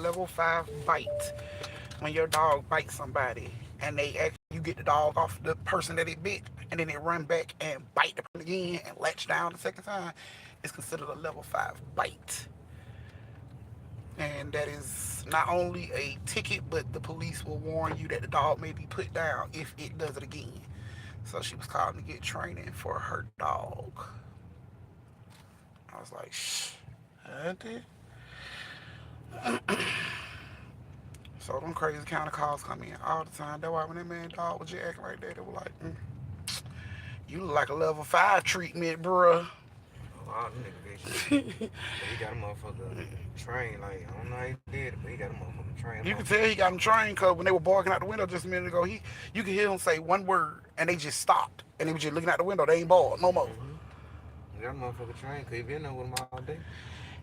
level 5 bite. When your dog bites somebody and you get the dog off the person that it bit, and then it run back and bite the person again and latch down the second time, it's considered a level 5 bite. And that is not only a ticket, but the police will warn you that the dog may be put down if it does it again. So she was calling to get training for her dog. I was like, shh, auntie. So them crazy kind of calls come in all the time. That's why when that man dog was just acting like that, they were like, you look like a level 5 treatment, bruh. Oh, all them niggas vicious. But he got a motherfucker trained. Like, I don't know how he did it, but he got a motherfucker trained. You can tell he got him trained because when they were barking out the window just a minute ago, you could hear him say one word and they just stopped and they were just looking out the window. They ain't barked no more. He got a motherfucker trained because he been there with him all day.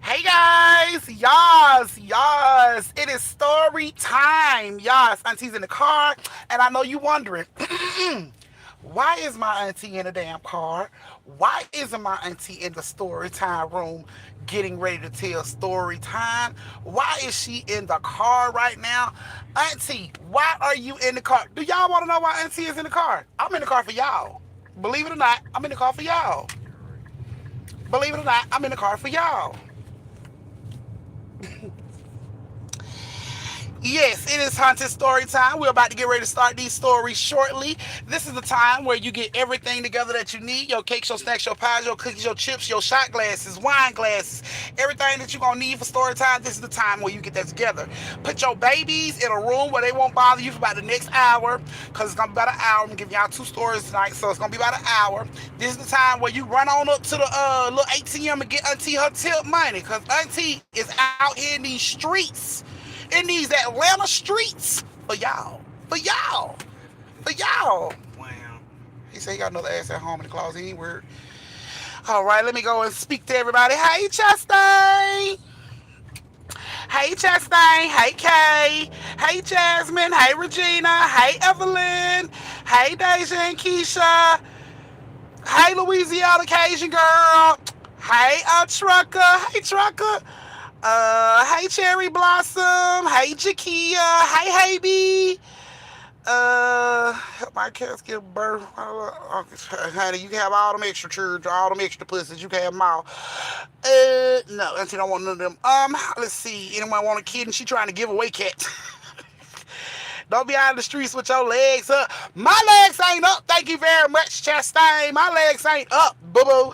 Hey guys, yas, it is story time. Yas, auntie's in the car, and I know you wondering, why is my auntie in the damn car? Why isn't my auntie in the story time room getting ready to tell story time? Why is she in the car right now? Auntie, why are you in the car? Do y'all want to know why auntie is in the car? I'm in the car for y'all. Believe it or not, I'm in the car for y'all. Believe it or not, I'm in the car for y'all. Yes, it is haunted story time. We're about to get ready to start these stories shortly. This is the time where you get everything together that you need. Your cakes, your snacks, your pies, your cookies, your chips, your shot glasses, wine glasses, everything that you're going to need for story time. This is the time where you get that together. Put your babies in a room where they won't bother you for about the next hour, because it's going to be about an hour. I'm giving y'all 2 stories tonight, so it's going to be about an hour. This is the time where you run on up to the little ATM and get auntie her tip money, because auntie is out here in these streets, in these Atlanta streets for y'all. For y'all. For y'all. Wow. He said he got another ass at home in the closet. He ain't weird. All right, let me go and speak to everybody. Hey, Chastain. Hey, Chastain. Hey, Kay. Hey, Jasmine. Hey, Regina. Hey, Evelyn. Hey, Deja and Keisha. Hey, Louisiana Cajun girl. Hey, Trucker. Hey, Trucker. Hey, Cherry Blossom. Hey, Jakia. Hey, Haby. Help my cats give birth. Honey, you can have all them extra children, all them extra pussies. You can have them all. No, auntie don't want none of them. Let's see. Anyone want a kid and she trying to give away cat? Don't be out in the streets with your legs up. My legs ain't up. Thank you very much, Chastain. My legs ain't up, boo-boo.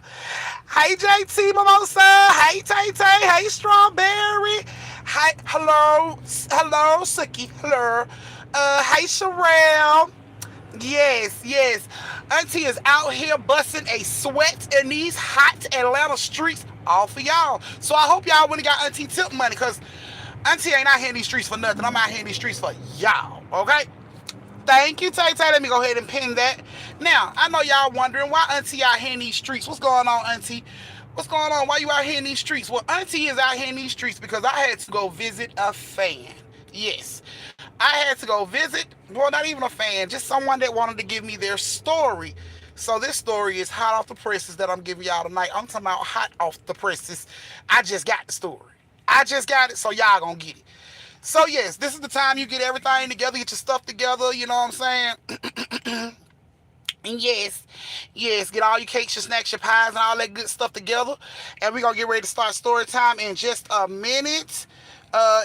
Hey, JT Mimosa. Hey, Tay Tay. Hey, Strawberry. Hi, hello, Suki. Hello. Hey, Sherelle. Yes. Auntie is out here busting a sweat in these hot Atlanta streets, all for y'all. So I hope y'all wouldn't got Auntie tip money, because Auntie ain't out here in these streets for nothing. I'm out here in these streets for y'all, okay? Thank you, Tay Tay. Let me go ahead and pin that. Now, I know y'all wondering why Auntie out here in these streets. What's going on, Auntie? What's going on? Why you out here in these streets? Well, Auntie is out here in these streets because I had to go visit a fan. Yes. I had to go visit, well, not even a fan, just someone that wanted to give me their story. So this story is hot off the presses that I'm giving y'all tonight. I'm talking about hot off the presses. I just got the story. I just got it, so y'all gonna get it. So yes, this is the time you get everything together, get your stuff together, you know what I'm saying? And yes, get all your cakes, your snacks, your pies, and all that good stuff together. And we're gonna get ready to start story time in just a minute.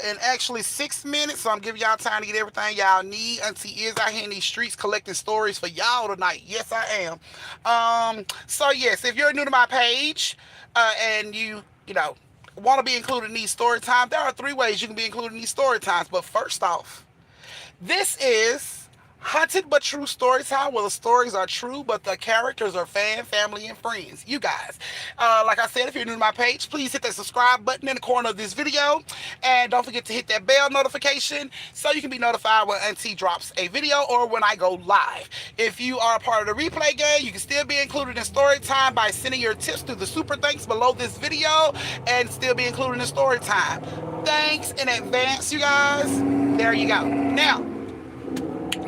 In actually 6 minutes, so I'm giving y'all time to get everything y'all need. Auntie is out here in these streets collecting stories for y'all tonight. Yes, I am. So yes, if you're new to my page, and you know want to be included in these story times, there are 3 ways you can be included in these story times. But first off, this is haunted but true story time, where the stories are true but the characters are family, and friends. You guys. Like I said, if you're new to my page, please hit that subscribe button in the corner of this video. And don't forget to hit that bell notification so you can be notified when Auntie drops a video or when I go live. If you are a part of the replay game, you can still be included in story time by sending your tips through the super thanks below this video and still be included in story time. Thanks in advance, you guys. There you go. Now,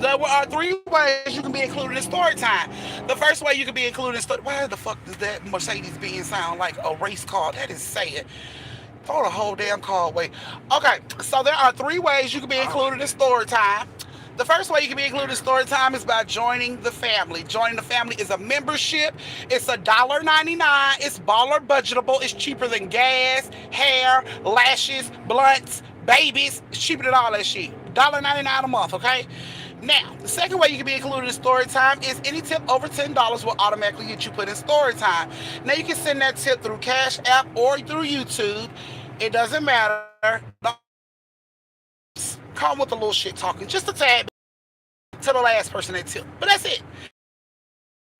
there are 3 ways you can be included in story time. The first way you can be included in story. Why the fuck does that Mercedes Benz sound like a race car? That is sad. Throw the whole damn call away. Okay, so there are three ways you can be Oh included in shit. story time. The first way you can be included in story time is by joining the family. Joining the family is a membership. It's $1.99. It's baller budgetable. It's cheaper than gas, hair, lashes, blunts, babies. It's cheaper than all that shit. $1.99 a month, okay? Now, the second way you can be included in story time is any tip over $10 will automatically get you put in story time. Now, you can send that tip through Cash App or through YouTube. It doesn't matter. Come with a little shit talking, just a tad to the last person that tip. But that's it.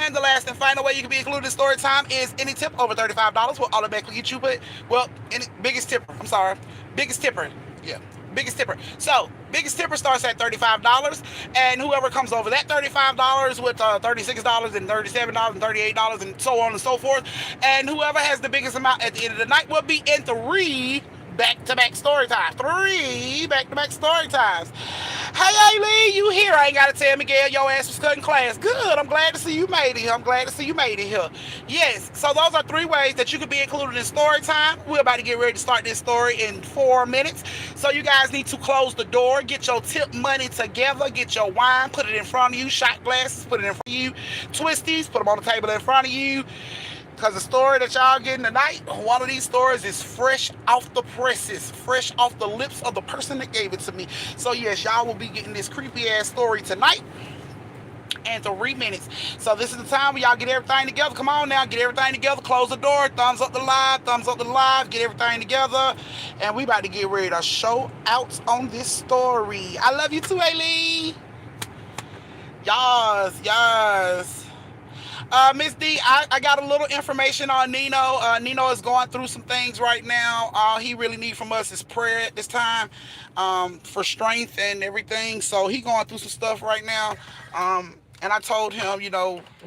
And the last and final way you can be included in story time is any tip over $35 will automatically get you put. Well, any biggest tipper. I'm sorry, biggest tipper. Yeah, biggest tipper. So biggest tipper starts at $35, and whoever comes over that $35 with $36 and $37 and $38 and so on and so forth, and whoever has the biggest amount at the end of the night will be in three back-to-back story times. Three back-to-back story times. Hey, Lee, you here? I ain't got to tell Miguel your ass was cutting class. Good. I'm glad to see you made it here. I'm glad to see you made it here. Yes, so those are three ways that you could be included in story time. We're about to get ready to start this story in 4 minutes. So you guys need to close the door, get your tip money together, get your wine, put it in front of you, shot glasses, put it in front of you, twisties, put them on the table in front of you. Because the story that y'all getting tonight, one of these stories is fresh off the presses, fresh off the lips of the person that gave it to me. So yes, y'all will be getting this creepy ass story tonight in 3 minutes. So this is the time where y'all get everything together. Come on now, get everything together. Close the door. Thumbs up the live. Thumbs up the live. Get everything together. And we about to get ready to show out on this story. I love you too, Ailey. Yes, yes. Miss D, I got a little information on Nino. Nino is going through some things right now. All he really needs from us is prayer at this time, for strength and everything. So he going through some stuff right now. And I told him,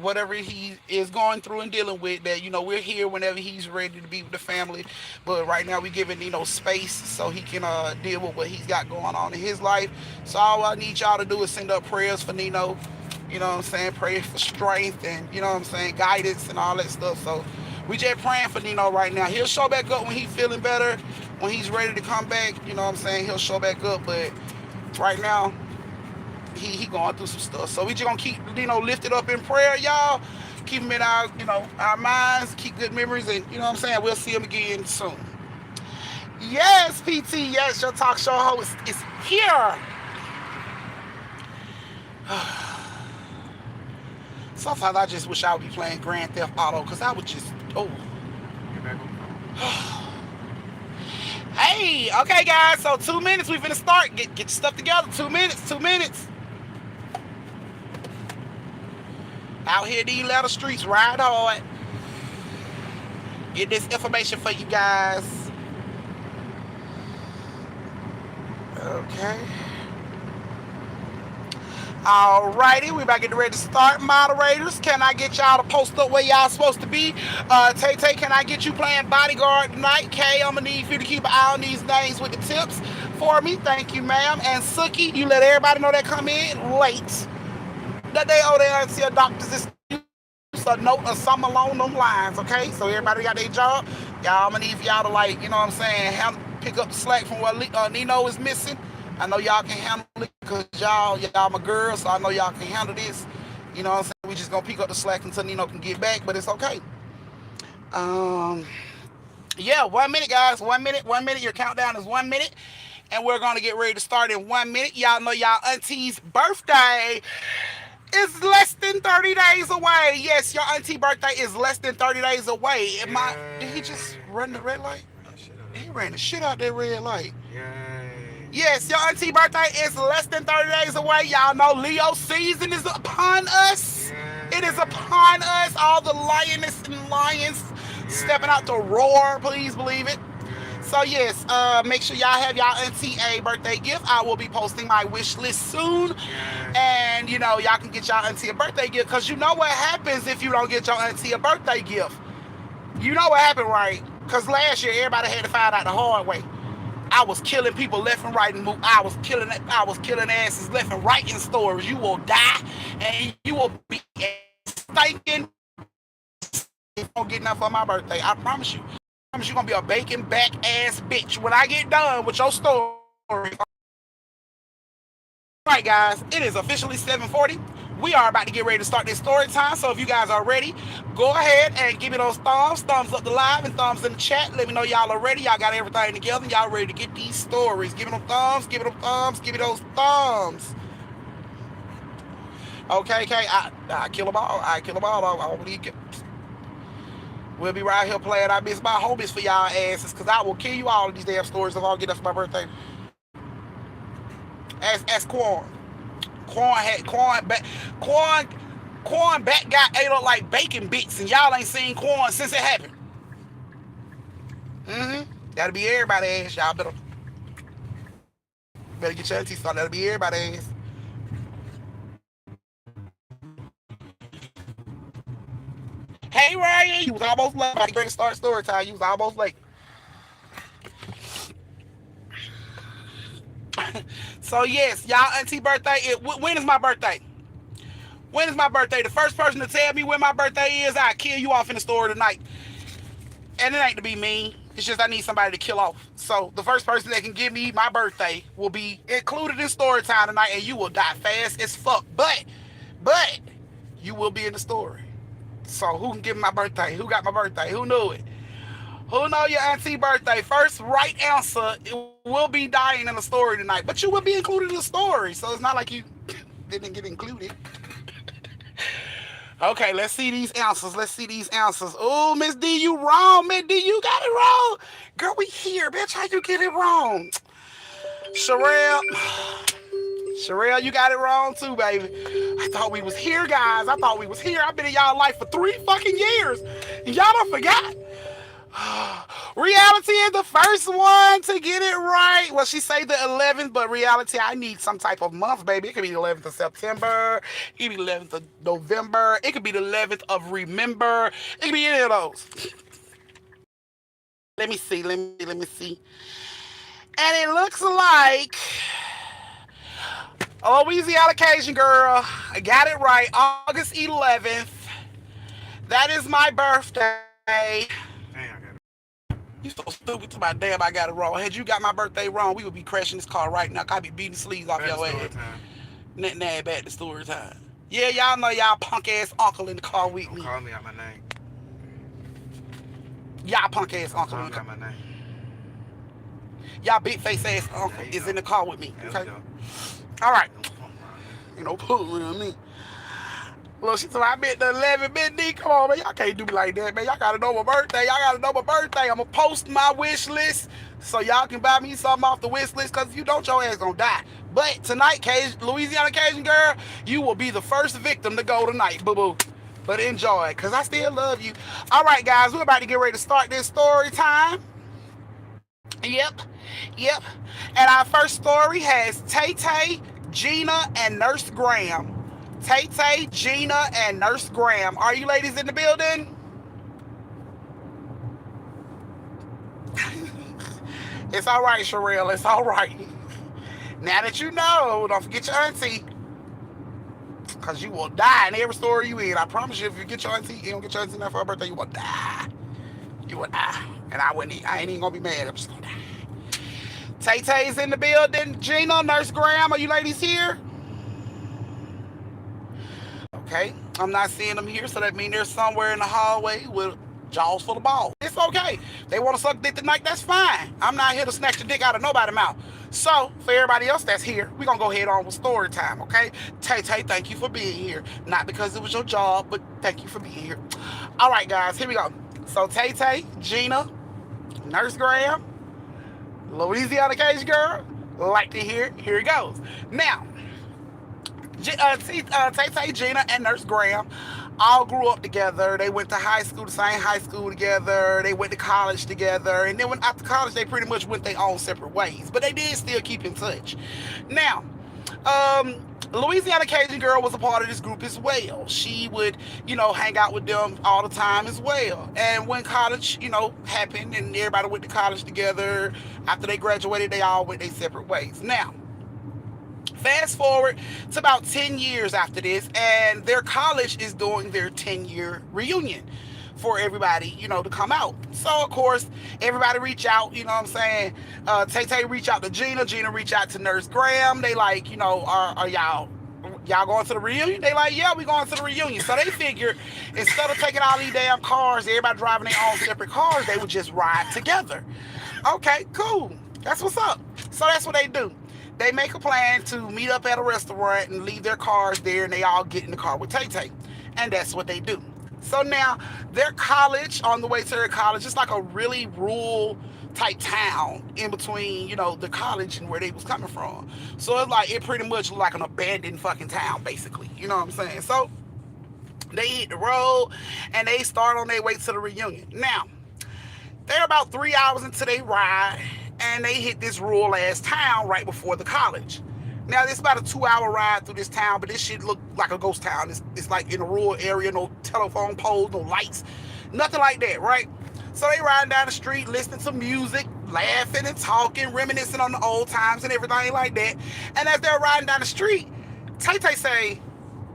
whatever he is going through and dealing with, that, we're here whenever he's ready to be with the family. But right now we're giving Nino space so he can deal with what he's got going on in his life. So all I need y'all to do is send up prayers for Nino. You know what I'm saying? Pray for strength and, guidance and all that stuff. So we just praying for Nino right now. He'll show back up when he's feeling better, when he's ready to come back. You know what I'm saying? He'll show back up. But right now, he going through some stuff. So we just going to keep Nino lifted up in prayer, y'all. Keep him in our minds. Keep good memories. And, you know what I'm saying? We'll see him again soon. Yes, PT. Yes, your talk show host is here. Sometimes I just wish I would be playing Grand Theft Auto, because I would just, Hey, okay, guys, so 2 minutes, we finna start. Get your stuff together. 2 minutes, 2 minutes. Out here, these little streets, ride hard. Get this information for you guys. Okay. Alrighty, we about to get ready to start. Moderators, can I get y'all to post up where y'all supposed to be? Tay, can I get you playing bodyguard tonight? Kay, I'm gonna need you to keep an eye on these names with the tips for me. Thank you, ma'am. And Suki, you let everybody know that come in late, that they owe their auntie or doctor's excuse, a note or something along them lines, okay? So everybody got their job. Y'all, I'm gonna need y'all to, pick up the slack from what Nino is missing. I know y'all can handle it because y'all my girls, so I know y'all can handle this. You know what I'm saying? We just gonna pick up the slack until Nino can get back, but it's okay. Yeah, 1 minute, guys. 1 minute. 1 minute. Your countdown is 1 minute. And we're gonna get ready to start in 1 minute. Y'all know y'all auntie's birthday is less than 30 days away. Yes, your auntie birthday is less than 30 days away. Did he just run the red light? He ran the shit out that red light. Yes, your auntie birthday is less than 30 days away. Y'all know Leo season is upon us. It is upon us. All the lioness and lions stepping out to roar. Please believe it. So yes, make sure y'all have y'all auntie a birthday gift. I will be posting my wish list soon. And, y'all can get y'all auntie a birthday gift. Because you know what happens if you don't get your auntie a birthday gift. You know what happened, right? Because last year, everybody had to find out the hard way. I was killing people left and right, and I was killing asses left and right in stores. You will die, and you will be stinking. You won't get enough for my birthday. I promise you. promise you're gonna be a bacon back ass bitch when I get done with your story. Alright guys, it is officially 7:40. We are about to get ready to start this story time. So if you guys are ready, go ahead and give me those thumbs up the live and thumbs in the chat. Let me know y'all are ready. Y'all got everything together. Y'all ready to get these stories. Give me them thumbs, give me them thumbs, give me those thumbs. Okay, I kill them all. I kill them all. I believe it. We'll be right here playing I miss my homies for y'all asses, cause I will kill you all of these damn stories if I don't get up for my birthday. As Quan. Quan Quan back got ate up like bacon bits, and y'all ain't seen Quan since it happened. That'll be everybody ass. Y'all better get your auntie started. That'll be everybody ass. Hey Ryan, you was almost late. I ready to start story time. You was almost late. So yes, y'all auntie birthday. When is my birthday? When is my birthday? The first person to tell me when my birthday is, I'll kill you off in the story tonight. And it ain't to be mean. It's just I need somebody to kill off. So the first person that can give me my birthday will be included in story time tonight, and you will die fast as fuck. But you will be in the story. So who can give me my birthday? Who got my birthday? Who knew it? Who know your auntie birthday? First right answer will be dying in the story tonight. But you will be included in the story. So it's not like you didn't get included. Okay, let's see these answers. Let's see these answers. Oh, Miss D, you wrong. Miss D, you got it wrong. Girl, we here, bitch. How you get it wrong? Sherelle. Sherelle, you got it wrong too, baby. I thought we was here, guys. I thought we was here. I've been in y'all life for 3 fucking years. And y'all don't forgot. Reality is the first one to get it right. Well, she say the 11th, but reality, I need some type of month, baby. It could be the 11th of September. It could be the 11th of November. It could be the 11th of Remember. It could be any of those. Let me see. Let me see. And it looks like a Louisiana Cajun girl. I got it right. August 11th. That is my birthday. You so stupid to my damn I got it wrong. Had you got my birthday wrong, we would be crashing this car right now. I'd be beating the sleeves off your ass. Nothing that bad to story time. Yeah, y'all know y'all punk ass uncle in the car with me. Don't call me out my name. Y'all punk ass uncle in the car. My name. Y'all big face ass uncle is in the car with me. Okay? Alright. You know, pull on me. Look, she told me I bet the 11 bit D. Come on, man. Y'all can't do me like that, man. Y'all gotta know my birthday. Y'all gotta know my birthday. I'm gonna post my wish list so y'all can buy me something off the wish list, because if you don't, your ass gonna die. But tonight, Louisiana Cajun girl, you will be the first victim to go tonight, boo-boo. But enjoy, because I still love you. All right, guys, we're about to get ready to start this story time. Yep. And our first story has Tay-Tay, Gina, and Nurse Graham. Tay-Tay, Gina, and Nurse Graham. Are you ladies in the building? It's all right, Sherelle. It's all right. Now that you know, don't forget your auntie, because you will die in every story you in. I promise you, if you get your auntie, you don't get your auntie enough for her birthday, you will die. You will die. And I ain't even going to be mad. I'm just going to die. Tay-Tay's in the building. Gina, Nurse Graham, are you ladies here? Okay, I'm not seeing them here, so that means they're somewhere in the hallway with jaws full of balls. It's okay. They want to suck dick tonight, that's fine. I'm not here to snatch the dick out of nobody's mouth. So, for everybody else that's here, we're going to go ahead on with story time, okay? Tay-Tay, thank you for being here. Not because it was your job, but thank you for being here. All right, guys, here we go. So, Tay-Tay, Gina, Nurse Graham, Louisiana Cajun girl, like to hear it. Here it goes. Now, Tay-Tay, Gina, and Nurse Graham all grew up together. They went to high school, the same high school together. They went to college together. And then after college, they pretty much went their own separate ways. But they did still keep in touch. Now, Louisiana Cajun girl was a part of this group as well. She would, hang out with them all the time as well. And when college, happened and everybody went to college together, after they graduated, they all went their separate ways. Now, fast forward to about 10 years after this, and their college is doing their 10-year reunion. for everybody, to come out. So of course, everybody reach out, you know what I'm saying? Tay Tay reach out to Gina, Gina reach out to Nurse Graham. They like, are y'all going to the reunion? They like, yeah, we going to the reunion. So they figure instead of taking all these damn cars, everybody driving their own separate cars, they would just ride together. Okay, cool. That's what's up. So that's what they do. They make a plan to meet up at a restaurant and leave their cars there, and they all get in the car with Tay Tay. And that's what they do. So now their college, on the way to their college, it's like a really rural type town in between, the college and where they was coming from. So it's like it pretty much like an abandoned fucking town, basically. You know what I'm saying? So they hit the road and they start on their way to the reunion. Now, they're about 3 hours into their ride, and they hit this rural ass town right before the college. Now, it's about a 2 hour ride through this town, but this shit look like a ghost town. It's like in a rural area, no telephone poles, no lights, nothing like that, right? So they riding down the street, listening to music, laughing and talking, reminiscing on the old times and everything like that. And as they're riding down the street, Tay Tay say,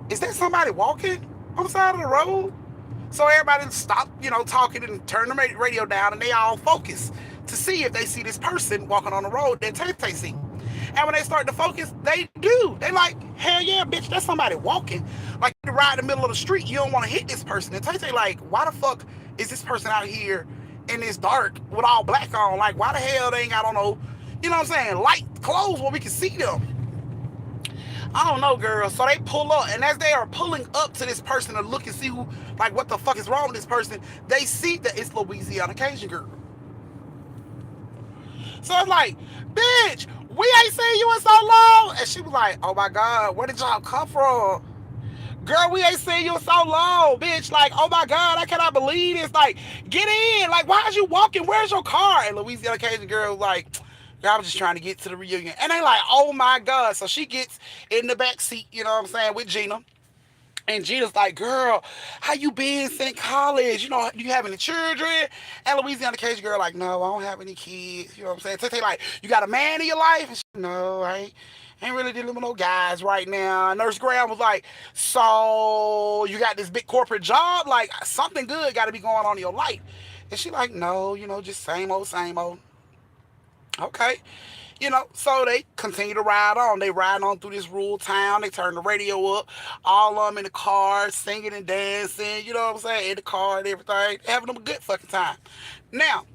"Is there somebody walking on the side of the road?" So everybody stop, talking and turn the radio down, and they all focus to see if they see this person walking on the road that Tay Tay see. And when they start to focus, they do. They like, hell yeah, bitch, that's somebody walking. Like you ride in the middle of the street, you don't want to hit this person. And Tay Tay like, why the fuck is this person out here in this dark with all black on? Like, why the hell they ain't got on no, what I'm saying, light clothes where we can see them? I don't know, girl. So they pull up, and as they are pulling up to this person to look and see who, like, what the fuck is wrong with this person, they see that it's Louisiana Cajun girl. So it's like, bitch, we ain't seen you in so long. And she was like, oh my God, where did y'all come from? Girl, we ain't seen you in so long, bitch. Like, oh my God, I cannot believe this. Like, get in. Like, why is you walking? Where's your car? And Louisiana Cajun girl was like, I was just trying to get to the reunion. And they like, oh my God. So she gets in the back seat, you know what I'm saying, with Gina. And Gina's like, girl, how you been since college? Do you have any children? And Louisiana Cajun girl like, no, I don't have any kids. You know what I'm saying? So they like, you got a man in your life? And she, no, I ain't really dealing with no guys right now. And Nurse Graham was like, so you got this big corporate job? Like, something good got to be going on in your life. And she like, no, just same old, same old. Okay. So they continue to ride on. They ride on through this rural town. They turn the radio up. All of them in the car, singing and dancing, you know what I'm saying? In the car and everything. Having them a good fucking time. Now,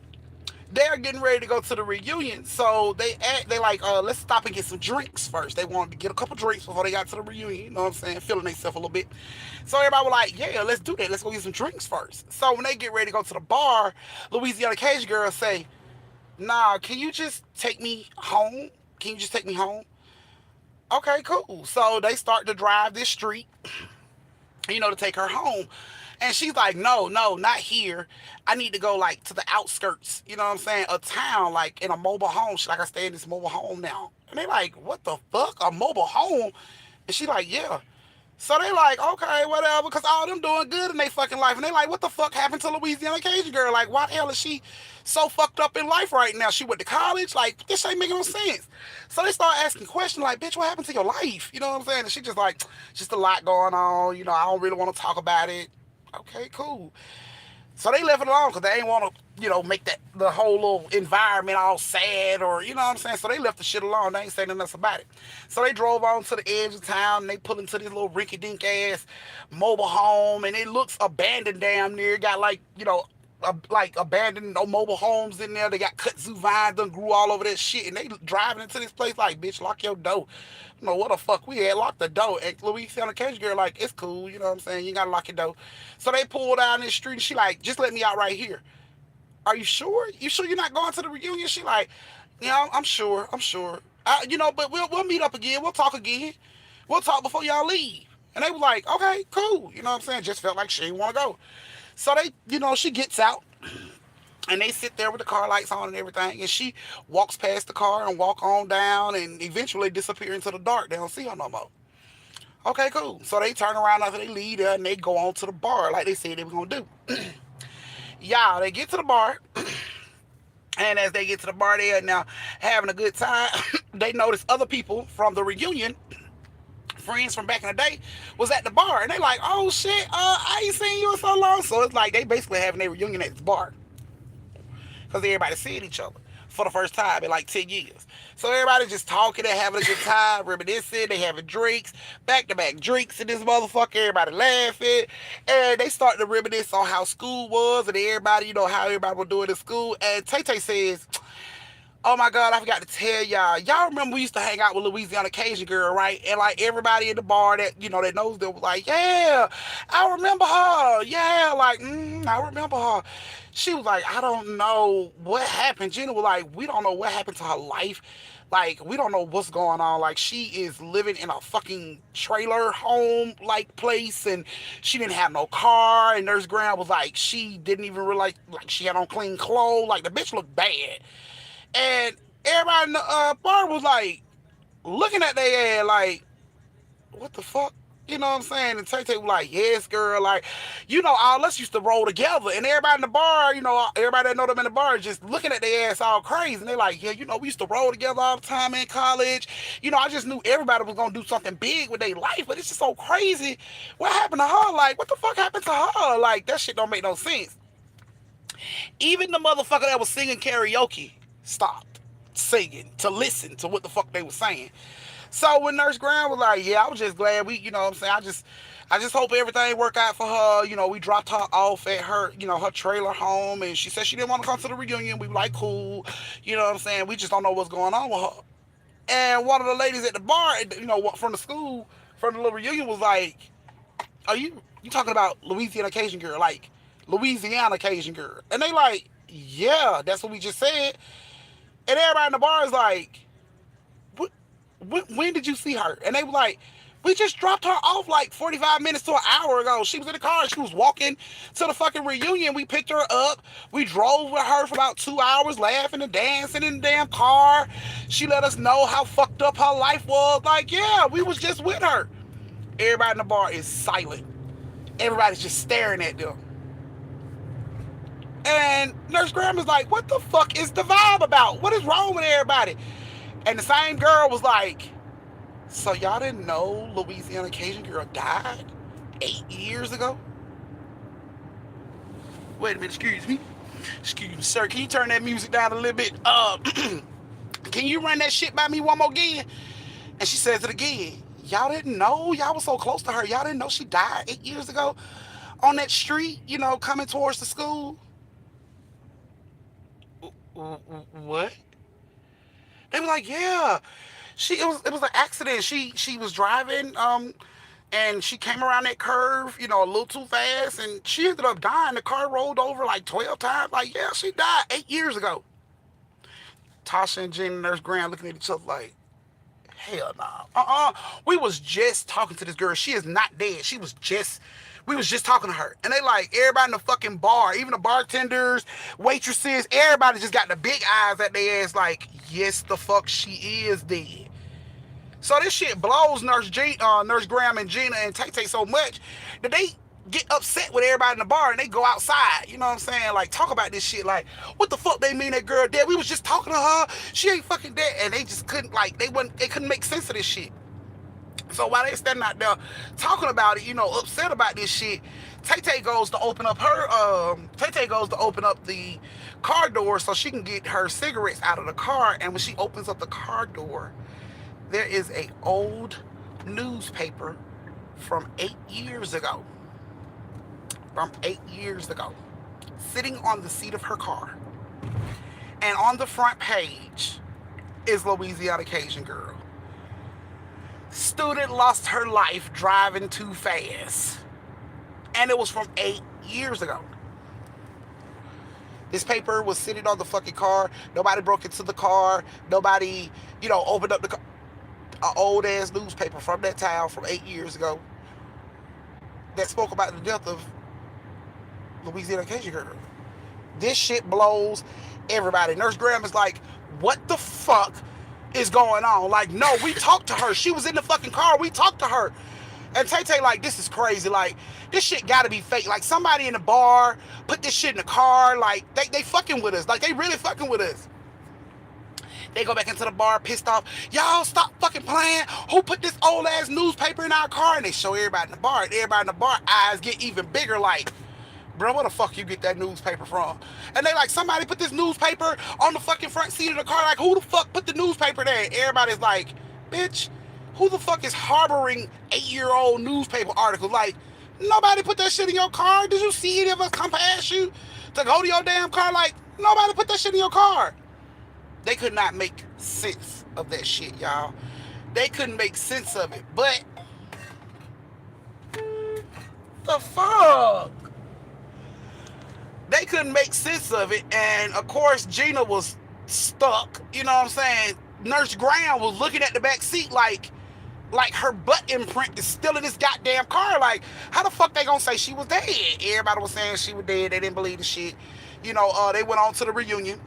they're getting ready to go to the reunion. So they like, let's stop and get some drinks first. They wanted to get a couple drinks before they got to the reunion. You know what I'm saying? Feeling themselves a little bit. So everybody was like, yeah, let's do that. Let's go get some drinks first. So when they get ready to go to the bar, Louisiana Cajun girl say, nah, can you just take me home? Can you just take me home? Okay, cool. So they start to drive this street, to take her home. And she's like, no, not here. I need to go like to the outskirts, you know what I'm saying? A town, like in a mobile home. She's like, I stay in this mobile home now. And they like, what the fuck? A mobile home? And she like, yeah. So they like, okay, whatever, because all them doing good in their fucking life. And they like, what the fuck happened to Louisiana Cajun girl? Like, why the hell is she so fucked up in life right now? She went to college? Like, this ain't making no sense. So they start asking questions like, bitch, what happened to your life? You know what I'm saying? And she just like, just a lot going on. I don't really want to talk about it. Okay, cool. So they left it alone because they ain't want to, make that the whole little environment all sad or, you know what I'm saying? So they left the shit alone. They ain't saying nothing else about it. So they drove on to the edge of town and they pulled into this little rinky-dink ass mobile home, and it looks abandoned damn near. Got like, like abandoned no mobile homes in there. They got kudzu vines done grew all over that shit, and they driving into this place like, bitch, lock your door. What the fuck we had, lock the door. And Louisiana Cajun girl like, it's cool, you know what I'm saying? You gotta lock your door. So they pull down this street and she like, just let me out right here. Are you sure? You sure you're not going to the reunion? She like, yeah, I'm sure. But we'll meet up again. We'll talk again. We'll talk before y'all leave. And they was like, okay, cool. You know what I'm saying? Just felt like she didn't want to go. So they, she gets out and they sit there with the car lights on and everything. And she walks past the car and walk on down and eventually disappear into the dark. They don't see her no more. Okay, cool. So they turn around after they leave there and they go on to the bar like they said they were going to do. Y'all, they get to the bar. And as they get to the bar, they are now having a good time. They notice other people from the reunion friends from back in the day was at the bar, and they like, oh shit, I ain't seen you in so long. So it's like they basically having their reunion at this bar because everybody seeing each other for the first time in like 10 years. So everybody just talking and having a good time, reminiscing, they having drinks, back-to-back drinks in this motherfucker, everybody laughing, and they start to reminisce on how school was and everybody, how everybody was doing in school. And Tay Tay says, oh my God, I forgot to tell y'all. Y'all remember we used to hang out with Louisiana Cajun girl, right? And like everybody in the bar that, that knows them was like, yeah, I remember her. Yeah, like, I remember her. She was like, I don't know what happened. Jenna was like, we don't know what happened to her life. Like, we don't know what's going on. Like, she is living in a fucking trailer home like place, and she didn't have no car. And Nurse Graham was like, she didn't even realize like she had on clean clothes. Like the bitch looked bad. And everybody in the bar was like looking at their ass like, what the fuck? You know what I'm saying? And Tay Tay was like, yes, girl. Like, all us used to roll together. And everybody in the bar, everybody that know them in the bar just looking at their ass all crazy. And they like, yeah, we used to roll together all the time in college. I just knew everybody was going to do something big with their life. But it's just so crazy. What happened to her? Like, what the fuck happened to her? Like, that shit don't make no sense. Even the motherfucker that was singing karaoke stopped singing to listen to what the fuck they was saying. So when Nurse Graham was like, yeah, I was just glad what I'm saying, I just hope everything worked out for her. We dropped her off at her, her trailer home, and she said she didn't want to come to the reunion. We were like, cool. You know what I'm saying? We just don't know what's going on with her. And one of the ladies at the bar, from the school, from the little reunion was like, are you talking about Louisiana Cajun girl? Like, Louisiana Cajun girl. And they like, yeah, that's what we just said. And everybody in the bar is like, when did you see her? And they were like, we just dropped her off like 45 minutes to an hour ago. She was in the car. She was walking to the fucking reunion. We picked her up. We drove with her for about 2 hours, laughing and dancing in the damn car. She let us know how fucked up her life was. Like, yeah, we was just with her. Everybody in the bar is silent. Everybody's just staring at them. And Nurse Graham is like, what the fuck is the vibe about? What is wrong with everybody? And the same girl was like, so y'all didn't know Louisiana Cajun girl died 8 years ago? Wait a minute, excuse me. Excuse me, sir. Can you turn that music down a little bit? Can you run that shit by me one more again? And she says it again. Y'all didn't know? Y'all was so close to her. Y'all didn't know she died 8 years ago on that street, coming towards the school? What? They were like, yeah. It was an accident. She was driving, and she came around that curve, a little too fast, and she ended up dying. The car rolled over like 12 times. Like, yeah, she died 8 years ago. Tasha and Jen and Nurse Graham looking at each other like, hell no. We was just talking to this girl. She is not dead. We was just talking to her. And they like, everybody in the fucking bar, even the bartenders, waitresses, everybody just got the big eyes at their ass like, yes, the fuck she is dead. So this shit blows Nurse Graham and Gina and Tay Tay so much that they get upset with everybody in the bar and they go outside. You know what I'm saying? Like, talk about this shit. Like, what the fuck they mean that girl dead? We was just talking to her. She ain't fucking dead. And they just couldn't, like, they couldn't make sense of this shit. So while they standing out there talking about it, upset about this shit, Tay Tay goes to open up the car door so she can get her cigarettes out of the car. And when she opens up the car door, there is a old newspaper from 8 years ago. From 8 years ago. Sitting on the seat of her car. And on the front page is Louisiana Cajun girl. Student lost her life driving too fast. And it was from 8 years ago. This paper was sitting on the fucking car. Nobody broke into the car. Nobody, opened up the car. An old ass newspaper from that town from 8 years ago that spoke about the death of Louisiana Cajun girl. This shit blows everybody. Nurse Graham is like, what the fuck is going on? Like, no, we talked to her. She was in the fucking car. We talked to her. And Tay Tay like, this is crazy. Like, this shit gotta be fake. Like, somebody in the bar put this shit in the car. Like, they fucking with us. Like, they really fucking with us. They go back into the bar pissed off. Y'all stop fucking playing? Who put this old ass newspaper in our car? And they show everybody in the bar. And everybody in the bar eyes get even bigger like, bro, where the fuck you get that newspaper from? And they like, somebody put this newspaper on the fucking front seat of the car. Like, who the fuck put the newspaper there? And everybody's like, bitch, who the fuck is harboring 8-year-old newspaper articles? Like, nobody put that shit in your car. Did you see any of us come past you to go to your damn car? Like, nobody put that shit in your car. They could not make sense of that shit, y'all. They couldn't make sense of it. But the fuck? They couldn't make sense of it. And of course, Gina was stuck. You know what I'm saying? Nurse Graham was looking at the back seat like her butt imprint is still in this goddamn car. Like, how the fuck they gonna say she was dead? Everybody was saying she was dead. They didn't believe the shit. You know, they went on to the reunion.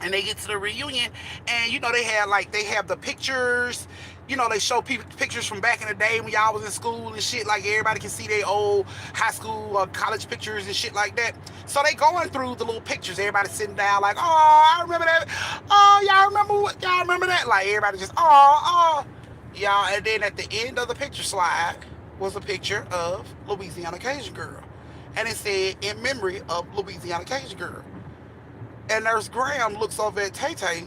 And they get to the reunion, and you know they have the pictures. You know, they show pictures from back in the day when y'all was in school and shit. Like, everybody can see their old high school or college pictures and shit like that. So they going through the little pictures. Everybody sitting down like, oh, I remember that. Oh, y'all remember that? Like, everybody just, oh, y'all. And then at the end of the picture slide was a picture of Louisiana Cajun Girl, and it said, in memory of Louisiana Cajun Girl. And Nurse Graham looks over at Tay-Tay,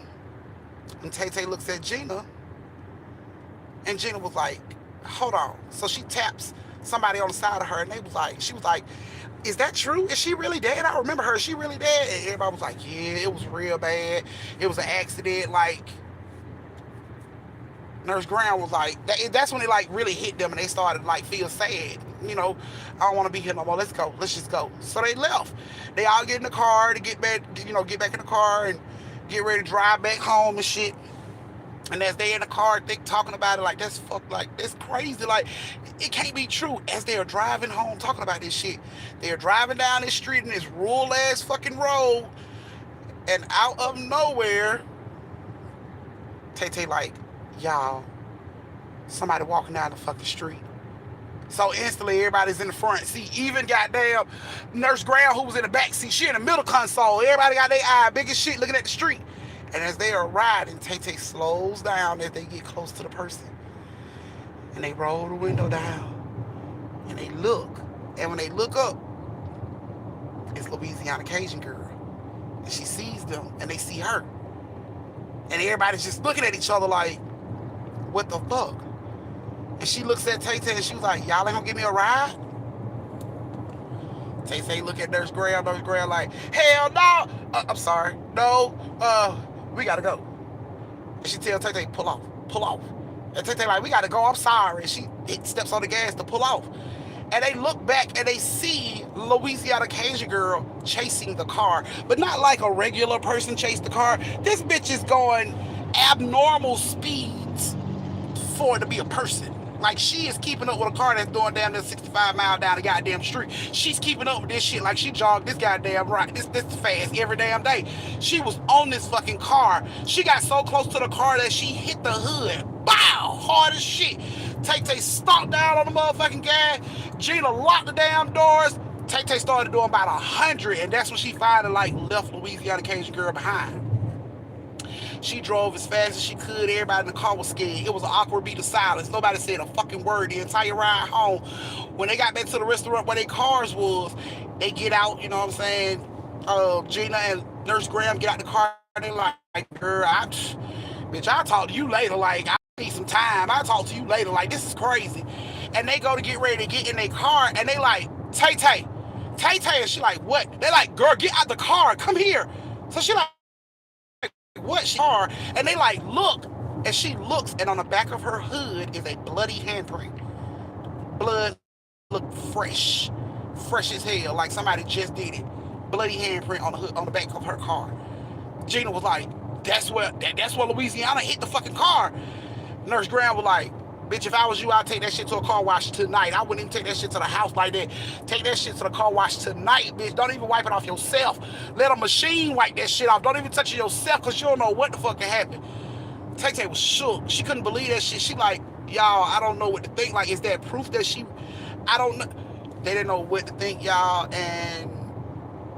and Tay-Tay looks at Gina, and Gina was like, hold on. So she taps somebody on the side of her, and she was like, is that true? Is she really dead? I remember her. Is she really dead? And everybody was like, yeah, it was real bad. It was an accident. Like, Nurse Graham was like, that's when it like really hit them, and they started like feel sad. You know, I don't want to be here no more. Let's go. Let's just go. So they left. They all get in the car to get back in the car and get ready to drive back home and shit. And as they in the car, they talking about it like, that's crazy. Like, it can't be true. As they are driving home talking about this shit, they are driving down this street in this rural ass fucking road, and out of nowhere, Tay-Tay like, y'all, somebody walking down the fucking street. So instantly, everybody's in the front seat. Even goddamn Nurse Graham, who was in the back seat, she in the middle console. Everybody got their eye big as shit looking at the street. And as they are riding, Tay-Tay slows down as they get close to the person. And they roll the window down. And they look. And when they look up, it's Louisiana Cajun Girl. And she sees them, and they see her. And everybody's just looking at each other like, what the fuck? And she looks at Tay-Tay and she was like, y'all ain't gonna give me a ride? Tay-Tay look at Nurse Graham like, hell no! I'm sorry, no, we gotta go. And she tell Tay-Tay, pull off. And Tay-Tay like, we gotta go, I'm sorry. And she steps on the gas to pull off. And they look back and they see Louisiana Cajun Girl chasing the car. But not like a regular person chased the car. This bitch is going abnormal speeds for it to be a person. Like, she is keeping up with a car that's doing down there 65 miles down the goddamn street. She's keeping up with this shit like she jogged this goddamn right, this fast every damn day. She was on this fucking car. She got so close to the car that she hit the hood. Bow! Hard as shit. Tay-Tay stomped down on the motherfucking gas. Gina locked the damn doors. Tay-Tay started doing about 100, and that's when she finally like left Louisiana Cajun Girl behind. She drove as fast as she could. Everybody in the car was scared. It was an awkward beat of silence. Nobody said a fucking word the entire ride home. When they got back to the restaurant where their cars was, they get out, you know what I'm saying? Gina and Nurse Graham get out the car, and they're like, girl, bitch, I'll talk to you later. Like, I need some time. I'll talk to you later. Like, this is crazy. And they go to get ready to get in their car, and they like, Tay-Tay. And she like, what? They like, girl, get out the car. Come here. So she like, what? She car. And they like, look. And she looks, and on the back of her hood is a bloody handprint. Blood look fresh as hell, like somebody just did it. Bloody handprint on the hood, on the back of her car. Gina was like, that's where Louisiana hit the fucking car. Nurse Graham was like, bitch, if I was you, I'd take that shit to a car wash tonight. I wouldn't even take that shit to the house like that. Take that shit to the car wash tonight, bitch. Don't even wipe it off yourself. Let a machine wipe that shit off. Don't even touch it yourself, because you don't know what the fuck can happen. Tay-Tay was shook. She couldn't believe that shit. She like, y'all, I don't know what to think. Like, is that proof that she, I don't know. They didn't know what to think, y'all. And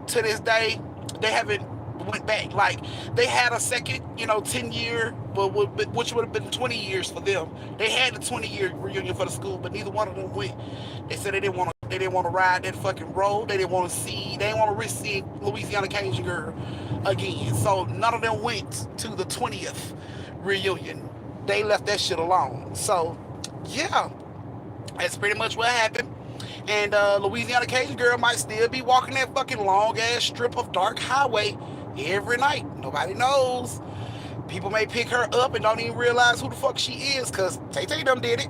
to this day, they haven't went back. Like they had a second, 10 year, which would have been 20 years for them. They had the 20-year reunion for the school, but neither one of them went. They said they didn't want to. They didn't want to ride that fucking road. They didn't want to see. They didn't want to risk seeing Louisiana Cajun Girl again. So none of them went to the 20th reunion. They left that shit alone. So yeah, that's pretty much what happened. And Louisiana Cajun Girl might still be walking that fucking long ass strip of dark highway every night. Nobody knows. People may pick her up and don't even realize who the fuck she is because Tay Tay done did it.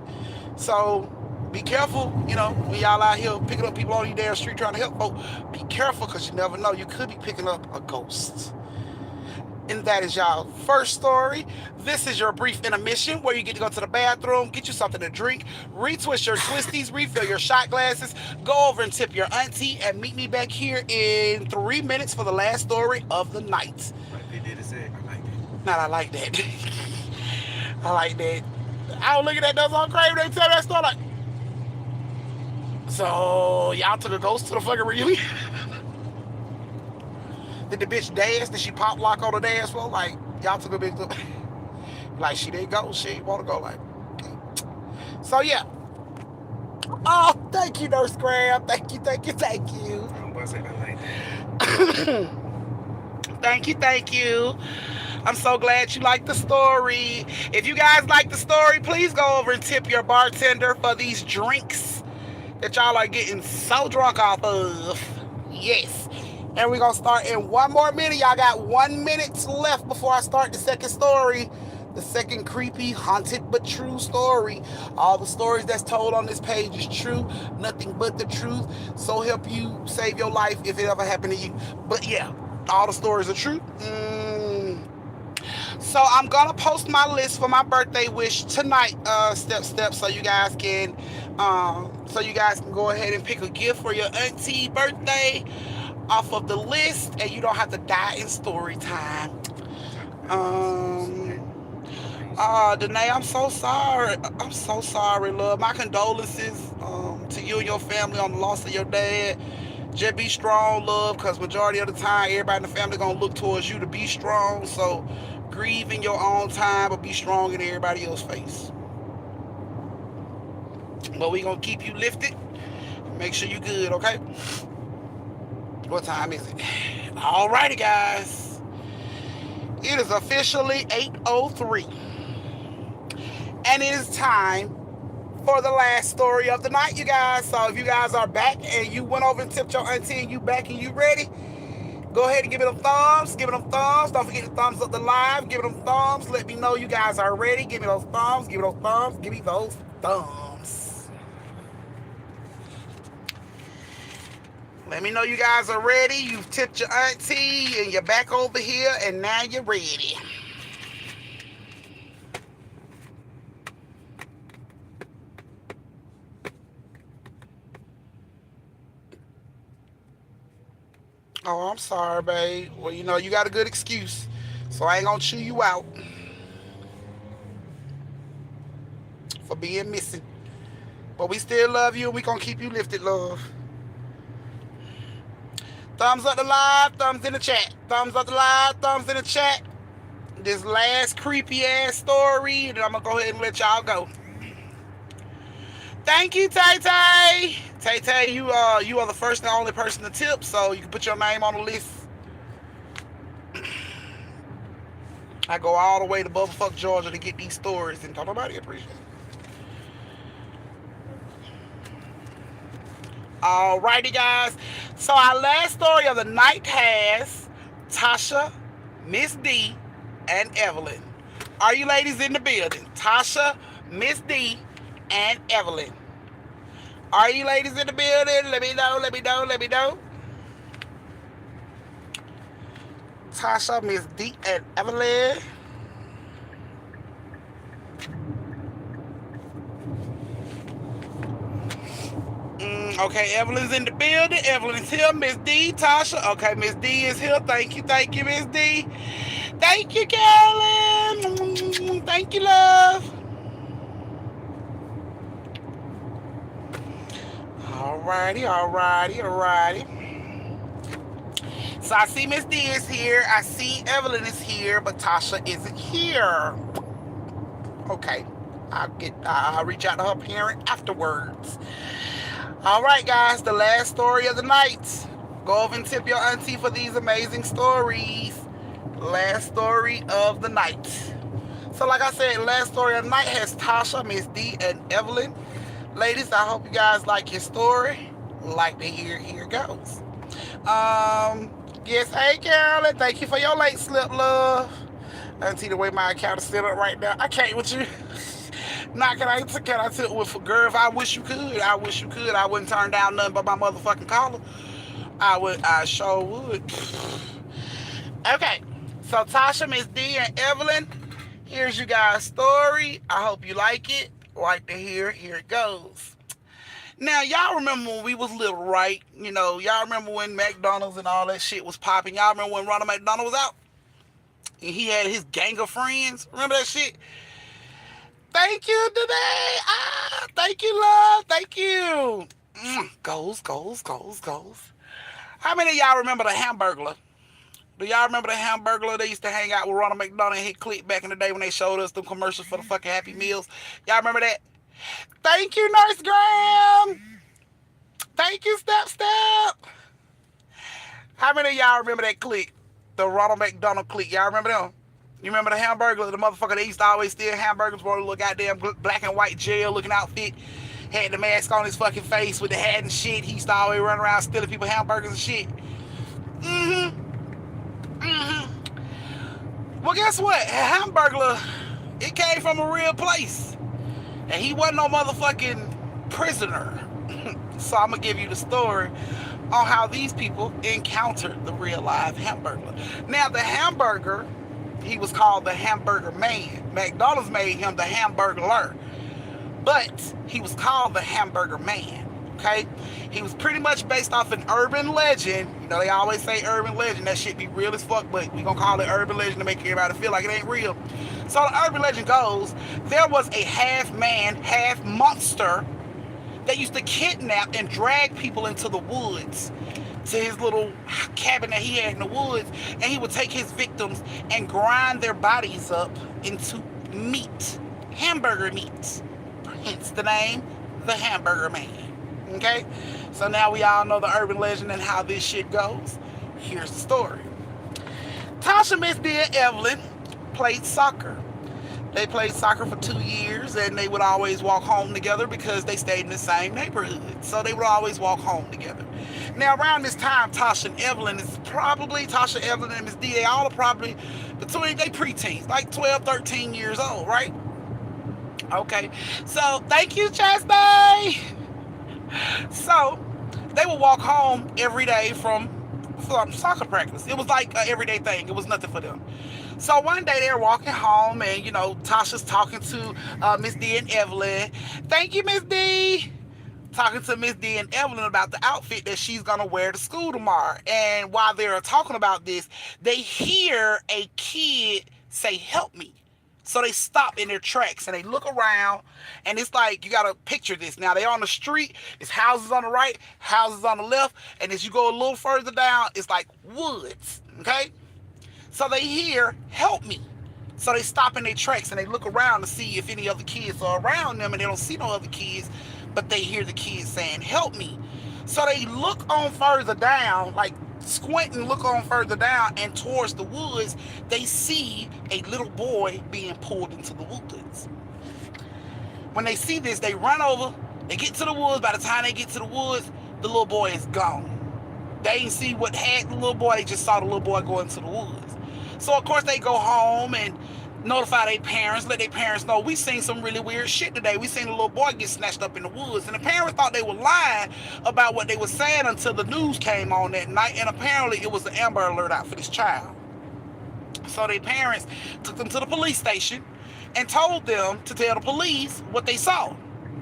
So be careful, when y'all out here picking up people on your damn street trying to help folk. Be careful because you never know. You could be picking up a ghost. And that is y'all first story. This is your brief intermission where you get to go to the bathroom, get you something to drink, retwist your twisties, refill your shot glasses, go over and tip your auntie, and meet me back here in 3 minutes for the last story of the night. Like they did it said, I like that. Not I like that. I like that. I was looking at those on Crave, they tell that story like, so y'all took a ghost to the fucking reunion? Did the bitch dance? Did she pop lock on the dance floor? Like, y'all took a big look. Like, she didn't go. She didn't want to go. Like, okay. So, yeah. Oh, thank you, Nurse Graham. Thank you, thank you, thank you. I'm about to say, I like that. Thank you. I'm so glad you liked the story. If you guys like the story, please go over and tip your bartender for these drinks that y'all are getting so drunk off of. Yes. And we're going to start in 1 more minute. Y'all got 1 minute left before I start the second story. The second creepy, haunted, but true story. All the stories that's told on this page is true. Nothing but the truth. So help you save your life if it ever happened to you. But yeah, all the stories are true. So I'm going to post my list for my birthday wish tonight, step, so you guys can go ahead and pick a gift for your auntie birthday off of the list, and you don't have to die in story time. Danae, I'm so sorry. I'm so sorry, love. My condolences to you and your family on the loss of your dad. Just be strong, love, because majority of the time, everybody in the family going to look towards you to be strong. So grieve in your own time, but be strong in everybody else's face. But we going to keep you lifted. Make sure you good, okay? What time is it? Alrighty, guys. It is officially 8:03. And it is time for the last story of the night, you guys. So if you guys are back and you went over and tipped your auntie and you back and you ready, go ahead and give it them thumbs. Give it them thumbs. Don't forget to thumbs up the live. Give it them thumbs. Let me know you guys are ready. Give me those thumbs. Give me those thumbs. Give me those thumbs. Let me know you guys are ready. You've tipped your auntie and you're back over here and now you're ready. Oh, I'm sorry, babe. Well, you got a good excuse, so I ain't gonna chew you out for being missing. But we still love you and we gonna keep you lifted, love. Thumbs up the live, thumbs in the chat. Thumbs up the live, thumbs in the chat. This last creepy ass story, and I'm gonna go ahead and let y'all go. Thank you, Tay Tay. Tay Tay, you are the first and only person to tip, so you can put your name on the list. I go all the way to Bubblefuck, Georgia to get these stories, and don't nobody appreciate it. Alrighty, guys. So our last story of the night has Tasha, Miss D, and Evelyn. Are you ladies in the building? Tasha, Miss D, and Evelyn. Are you ladies in the building? Let me know. Tasha, Miss D, and Evelyn. Okay, Evelyn's in the building. Evelyn's here. Miss D, Tasha. Okay, Miss D is here. Thank you, Miss D. Thank you, Carolyn. Thank you, love. Alrighty. So I see Miss D is here. I see Evelyn is here, but Tasha isn't here. Okay. I'll reach out to her parent afterwards. All right, guys, the last story of the night. Go over and tip your auntie for these amazing stories. Last story of the night. So, like I said, last story of the night has Tasha, Miss D, and Evelyn. Ladies, I hope you guys like your story. Like to hear, here goes. Yes, hey, Carolyn, thank you for your late slip, love. Auntie, the way my account is set up right now, I can't with you. Not can I tell with girl, if I wish you could, I wish you could. I wouldn't turn down nothing but my motherfucking collar. I sure would. Okay, so Tasha, Miss D, and Evelyn, here's you guys' story. I hope you like it. Like to hear, here it goes. Now, y'all remember when we was little, right? You know, y'all remember when McDonald's and all that shit was popping. Y'all remember when Ronald McDonald was out? And he had his gang of friends. Remember that shit? Thank you today. Thank you, love. Thank you. Goals, goals, goals, goals. How many of y'all remember the Hamburglar? Do y'all remember the Hamburglar? They used to hang out with Ronald McDonald and hit click back in the day when they showed us the commercials for the fucking Happy Meals. Y'all remember that? Thank you, Nurse Graham. Thank you, Step Step. How many of y'all remember that clique? The Ronald McDonald clique. Y'all remember them? You remember the Hamburglar? The motherfucker that used to always steal hamburgers, wore a little goddamn black and white jail looking outfit. Had the mask on his fucking face with the hat and shit. He used to always run around stealing people hamburgers and shit. Well, guess what? Hamburglar, it came from a real place. And he wasn't no motherfucking prisoner. So I'm going to give you the story on how these people encountered the real live Hamburglar. Now, the hamburger, he was called the Hamburger Man. McDonald's made him the Hamburglar. But he was called the Hamburger Man. Okay? He was pretty much based off an urban legend. You know, they always say urban legend. That shit be real as fuck, but we gonna call it urban legend to make everybody feel like it ain't real. So the urban legend goes, there was a half man, half monster that used to kidnap and drag people into the woods to his little cabin that he had in the woods, and he would take his victims and grind their bodies up into meat, hamburger meat. Hence the name, the Hamburger Man. Okay? So now we all know the urban legend and how this shit goes. Here's the story. Tasha, Miss D, and Evelyn played soccer. They played soccer for 2 years, and they would always walk home together because they stayed in the same neighborhood. So they would always walk home together. Now, around this time, Tasha, Evelyn, and Miss D, they all are probably between, they preteens, like 12, 13 years old, right? Okay. So, thank you, Chastity. So, they would walk home every day from soccer practice. It was like an everyday thing. It was nothing for them. So one day they were walking home, and you know, Tasha's talking to Miss D and Evelyn. Thank you, Miss D. Talking to Miss D and Evelyn about the outfit that she's gonna wear to school tomorrow. And while they're talking about this, they hear a kid say, "Help me." So they stop in their tracks and they look around, and it's like, you gotta picture this. Now they're on the street, it's houses on the right, houses on the left, and as you go a little further down, it's like woods, okay? So they hear, "Help me." So they stop in their tracks and they look around to see if any other kids are around them, and they don't see no other kids, but they hear the kids saying, "Help me." So they look on further down, like squint and look on further down, and towards the woods, they see a little boy being pulled into the woods. When they see this, they run over, they get to the woods. By the time they get to the woods, the little boy is gone. They ain't see what had the little boy, they just saw the little boy go into the woods. So of course they go home and notify their parents, let their parents know, we seen some really weird shit today. We seen a little boy get snatched up in the woods. And the parents thought they were lying about what they were saying until the news came on that night, and apparently it was an Amber Alert out for this child. So their parents took them to the police station and told them to tell the police what they saw.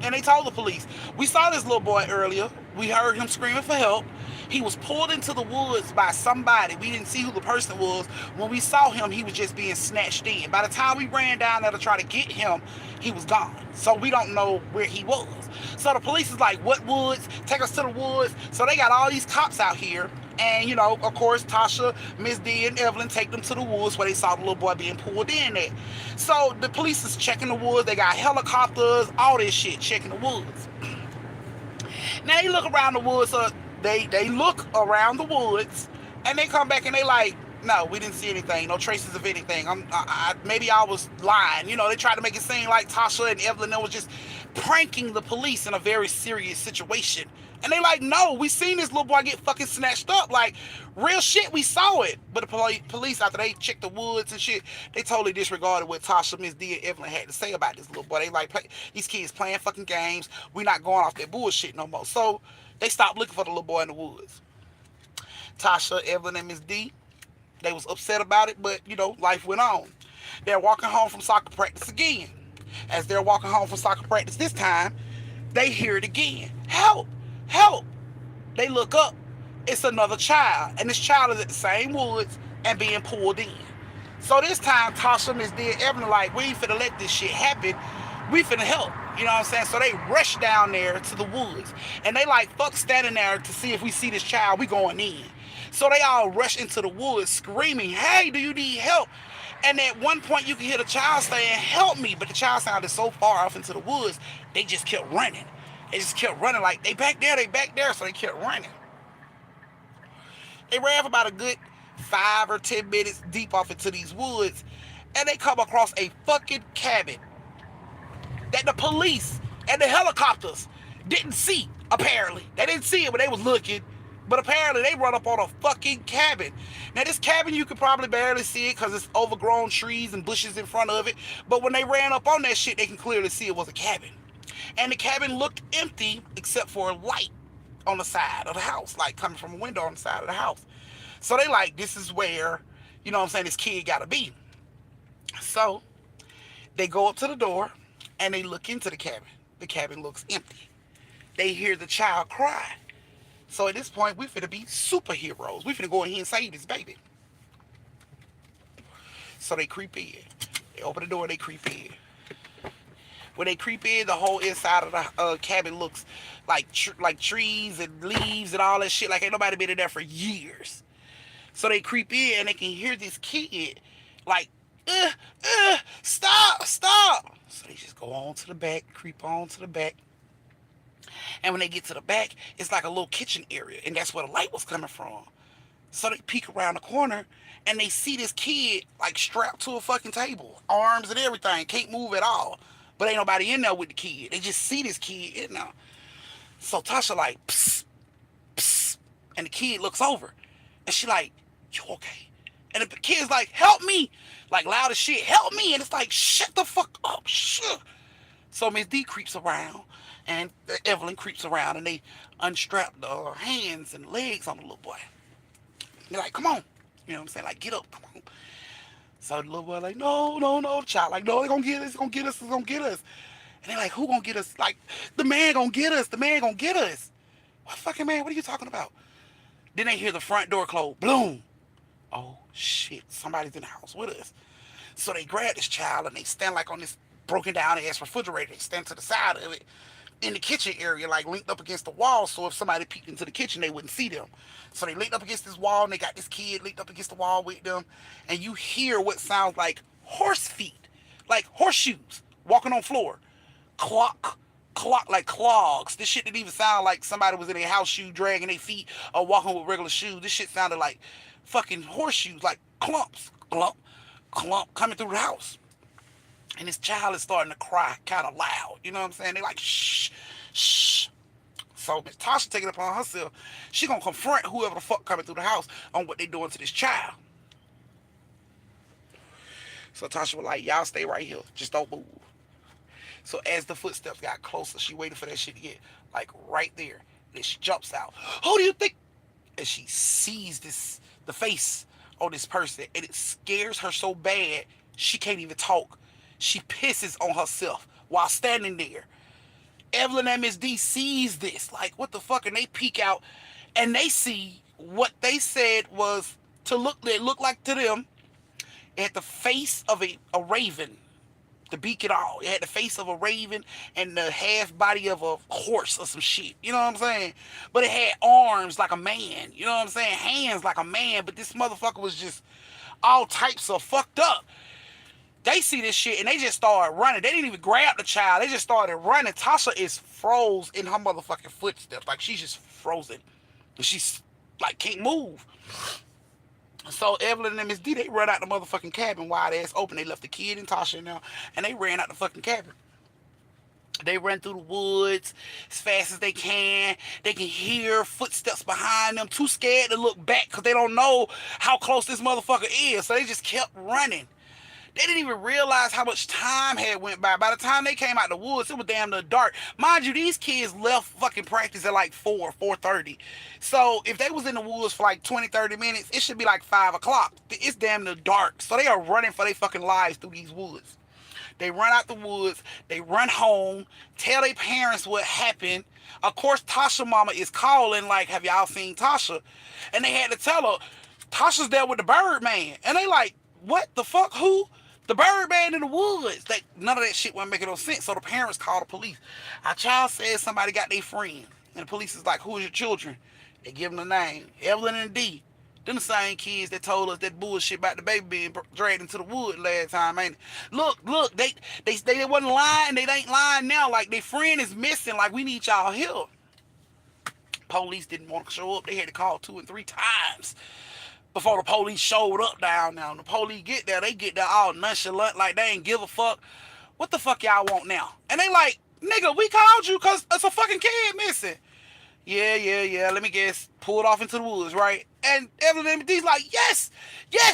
And they told the police, "We saw this little boy earlier. We heard him screaming for help. He was pulled into the woods by somebody. We didn't see who the person was. When we saw him, he was just being snatched in. By the time we ran down there to try to get him, he was gone. So we don't know where he was. So the police is like, what woods? Take us to the woods. So they got all these cops out here. And, of course, Tasha, Miss D, and Evelyn take them to the woods where they saw the little boy being pulled in at. So the police is checking the woods. They got helicopters, all this shit, checking the woods. Now they look around the woods. They look around the woods, and they come back and they like, no, we didn't see anything, no traces of anything. Maybe I was lying. They tried to make it seem like Tasha and Evelyn was just pranking the police in a very serious situation. And they like, no, we seen this little boy get fucking snatched up. Like, real shit, we saw it. But the police, after they checked the woods and shit, they totally disregarded what Tasha, Miss D, and Evelyn had to say about this little boy. They like, these kids playing fucking games. We not going off that bullshit no more. So they stopped looking for the little boy in the woods. Tasha, Evelyn, and Miss D, they was upset about it, but, life went on. They're walking home from soccer practice again. As they're walking home from soccer practice this time, they hear it again. Help! Help! They look up. It's another child. And this child is at the same woods and being pulled in. So this time, Tasha, Miss D, and Evelyn like, we ain't finna let this shit happen. We finna help. You know what I'm saying? So they rush down there to the woods. And they like, fuck standing there to see if we see this child. We going in. So they all rush into the woods screaming, hey, do you need help? And at one point you can hear the child saying, help me. But the child sounded so far off into the woods, they just kept running. They just kept running like, they back there. So they kept running. They ran for about a good 5 or 10 minutes deep off into these woods. And they come across a fucking cabin that the police and the helicopters didn't see, apparently. They didn't see it when they was looking. But apparently they run up on a fucking cabin. Now this cabin, you could probably barely see it because it's overgrown trees and bushes in front of it. But when they ran up on that shit, they can clearly see it was a cabin. And the cabin looked empty except for a light on the side of the house, like coming from a window on the side of the house. So they like, this is where, this kid gotta be. So they go up to the door and they look into the cabin. The cabin looks empty. They hear the child cry. So at this point, we finna be superheroes. We finna go in here and save this baby. So they creep in. They open the door, they creep in. When they creep in, the whole inside of the cabin looks like trees and leaves and all that shit. Like ain't nobody been in there for years. So they creep in and they can hear this kid like, stop. So they just go on to the back, creep on to the back. And when they get to the back, it's like a little kitchen area. And that's where the light was coming from. So they peek around the corner and they see this kid like strapped to a fucking table. Arms and everything. Can't move at all. But ain't nobody in there with the kid. They just see this kid in there. So Tasha like, psst, psst. And the kid looks over. And she like, you okay? And the kid's like, help me. Like loud as shit, help me. And it's like, shut the fuck up, shit. So Miss D creeps around. And Evelyn creeps around and they unstrap the hands and legs on the little boy. They're like, come on. You know what I'm saying? Like, get up, come on. So the little boy like, no. The child like, no, they're going to get us, it's going to get us. And they're like, who going to get us? Like, the man going to get us. What fucking man? What are you talking about? Then they hear the front door close. Bloom. Oh, shit. Somebody's in the house with us. So they grab this child and they stand like on this broken down ass refrigerator. They stand to the side of it. In the kitchen area, like linked up against the wall, so if somebody peeked into the kitchen, they wouldn't see them. So they linked up against this wall, and they got this kid linked up against the wall with them, and you hear what sounds like horse feet, like horseshoes, walking on floor. Clock, like clogs. This shit didn't even sound like somebody was in a house shoe dragging their feet or walking with regular shoes. This shit sounded like fucking horseshoes, like clumps, clump, coming through the house. And this child is starting to cry kind of loud. You know what I'm saying? They like, shh. So Miss Tasha taking it upon herself. She going to confront whoever the fuck coming through the house on what they doing to this child. So Tasha was like, y'all stay right here. Just don't move. So as the footsteps got closer, she waited for that shit to get like right there. Then she jumps out. Who do you think? And she sees the face on this person. And it scares her so bad, she can't even talk. She pisses on herself while standing there. Evelyn and Miss D sees this. Like, what the fuck? And they peek out and they see what they said was to look. It looked like to them. It had the face of a raven. The beak and all. It had the face of a raven and the half body of a horse or some shit. You know what I'm saying? But it had arms like a man. You know what I'm saying? Hands like a man. But this motherfucker was just all types of fucked up. They see this shit and they just started running. They didn't even grab the child. They just started running. Tasha is froze in her motherfucking footsteps. Like she's just frozen. She's like can't move. So Evelyn and Miss D, they run out the motherfucking cabin, wide ass open. They left the kid and Tasha in there, and they ran out the fucking cabin. They ran through the woods as fast as they can. They can hear footsteps behind them. Too scared to look back because they don't know how close this motherfucker is. So they just kept running. They didn't even realize how much time had went by. By the time they came out the woods, it was damn near dark. Mind you, these kids left fucking practice at like 4:30. So if they was in the woods for like 20, 30 minutes, it should be like 5 o'clock. It's damn near dark. So they are running for their fucking lives through these woods. They run out the woods. They run home. Tell their parents what happened. Of course, Tasha mama is calling like, have y'all seen Tasha? And they had to tell her, Tasha's there with the bird man. And they like, what the fuck? Who? The bird man in the woods. None of that shit wasn't making no sense. So the parents called the police. Our child said somebody got their friend. And the police is like, who is your children? They give them the name. Evelyn and D. Them the same kids that told us that bullshit about the baby being dragged into the wood last time, ain't it? Look, they wasn't lying. They ain't lying now. Like, their friend is missing. Like, we need y'all help. Police didn't want to show up. They had to call 2 and 3 times before the police showed up down now. When the police get there, they get there all nonchalant, like they ain't give a fuck. What the fuck y'all want now? And they like, nigga, we called you because it's a fucking kid missing. Yeah, let me guess. Pulled off into the woods, right? And Evelyn D's like, yes,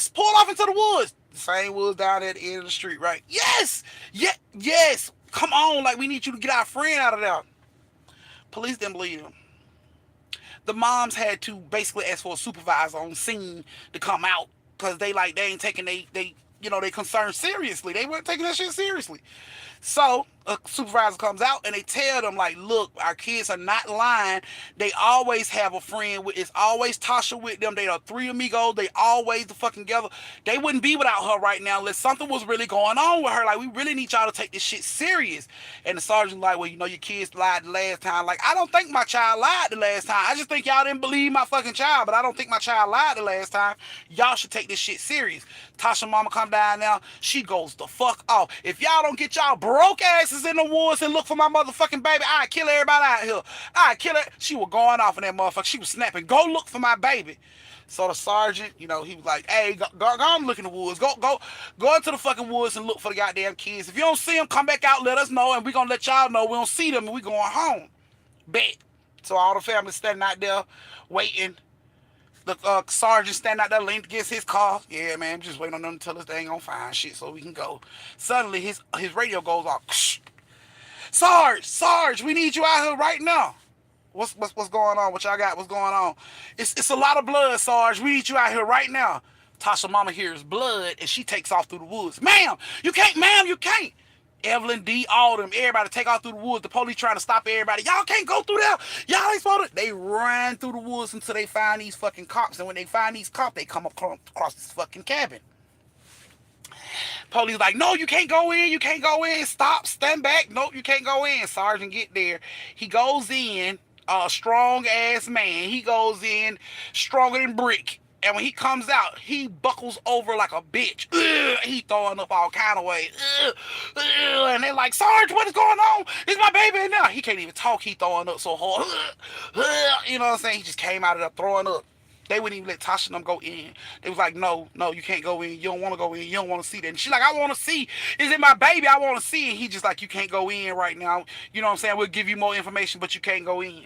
pulled off into the woods. The same woods down at the end of the street, right? Yes. Come on, like we need you to get our friend out of there. Police didn't believe him. The moms had to basically ask for a supervisor on scene to come out because they ain't taking they concern seriously. They weren't taking that shit seriously. So a supervisor comes out and they tell them like, look, our kids are not lying. They always have a friend with. It's always Tasha with them. They are 3 amigos. They always the fucking together. They wouldn't be without her right now unless something was really going on with her. Like, we really need y'all to take this shit serious. And the sergeant like, well, your kids lied the last time. Like, I don't think my child lied the last time. I just think y'all didn't believe my fucking child, but I don't think my child lied the last time. Y'all should take this shit serious. Tasha mama come down now. She goes the fuck off. If y'all don't get y'all broke asses in the woods and look for my motherfucking baby, I'd kill everybody out here. I'd kill her. She was going off in that motherfucker. She was snapping. Go look for my baby. So the sergeant, he was like, hey, go and look in the woods. Go into the fucking woods and look for the goddamn kids. If you don't see them, come back out, let us know, and we gonna let y'all know we don't see them and we going home. Bet. So all the family standing out there waiting. The sergeant standing out there leaning against his car. Yeah, man, just waiting on them to tell us they ain't gonna find shit so we can go. Suddenly, his radio goes off. Sarge, we need you out here right now. What's going on? What y'all got? What's going on? It's a lot of blood, Sarge. We need you out here right now. Tasha mama hears blood and she takes off through the woods. Ma'am, you can't. Evelyn D, all them, everybody take off through the woods. The police trying to stop everybody. Y'all can't go through there. Y'all ain't supposed to. They run through the woods until they find these fucking cops. And when they find these cops, they come across this fucking cabin. Police like, no, you can't go in. You can't go in. Stop. Stand back. Nope, you can't go in. Sergeant get there. He goes in. A strong ass man. He goes in stronger than brick. And when he comes out, he buckles over like a bitch. He throwing up all kind of ways. And they're like, Sarge, what is going on? Is my baby in there? He can't even talk. He throwing up so hard. You know what I'm saying? He just came out of there throwing up. They wouldn't even let Tasha and them go in. They was like, no, you can't go in. You don't want to go in. You don't want to see that. And she's like, I want to see. Is it my baby? I want to see. And he just like, you can't go in right now. You know what I'm saying? We'll give you more information, but you can't go in.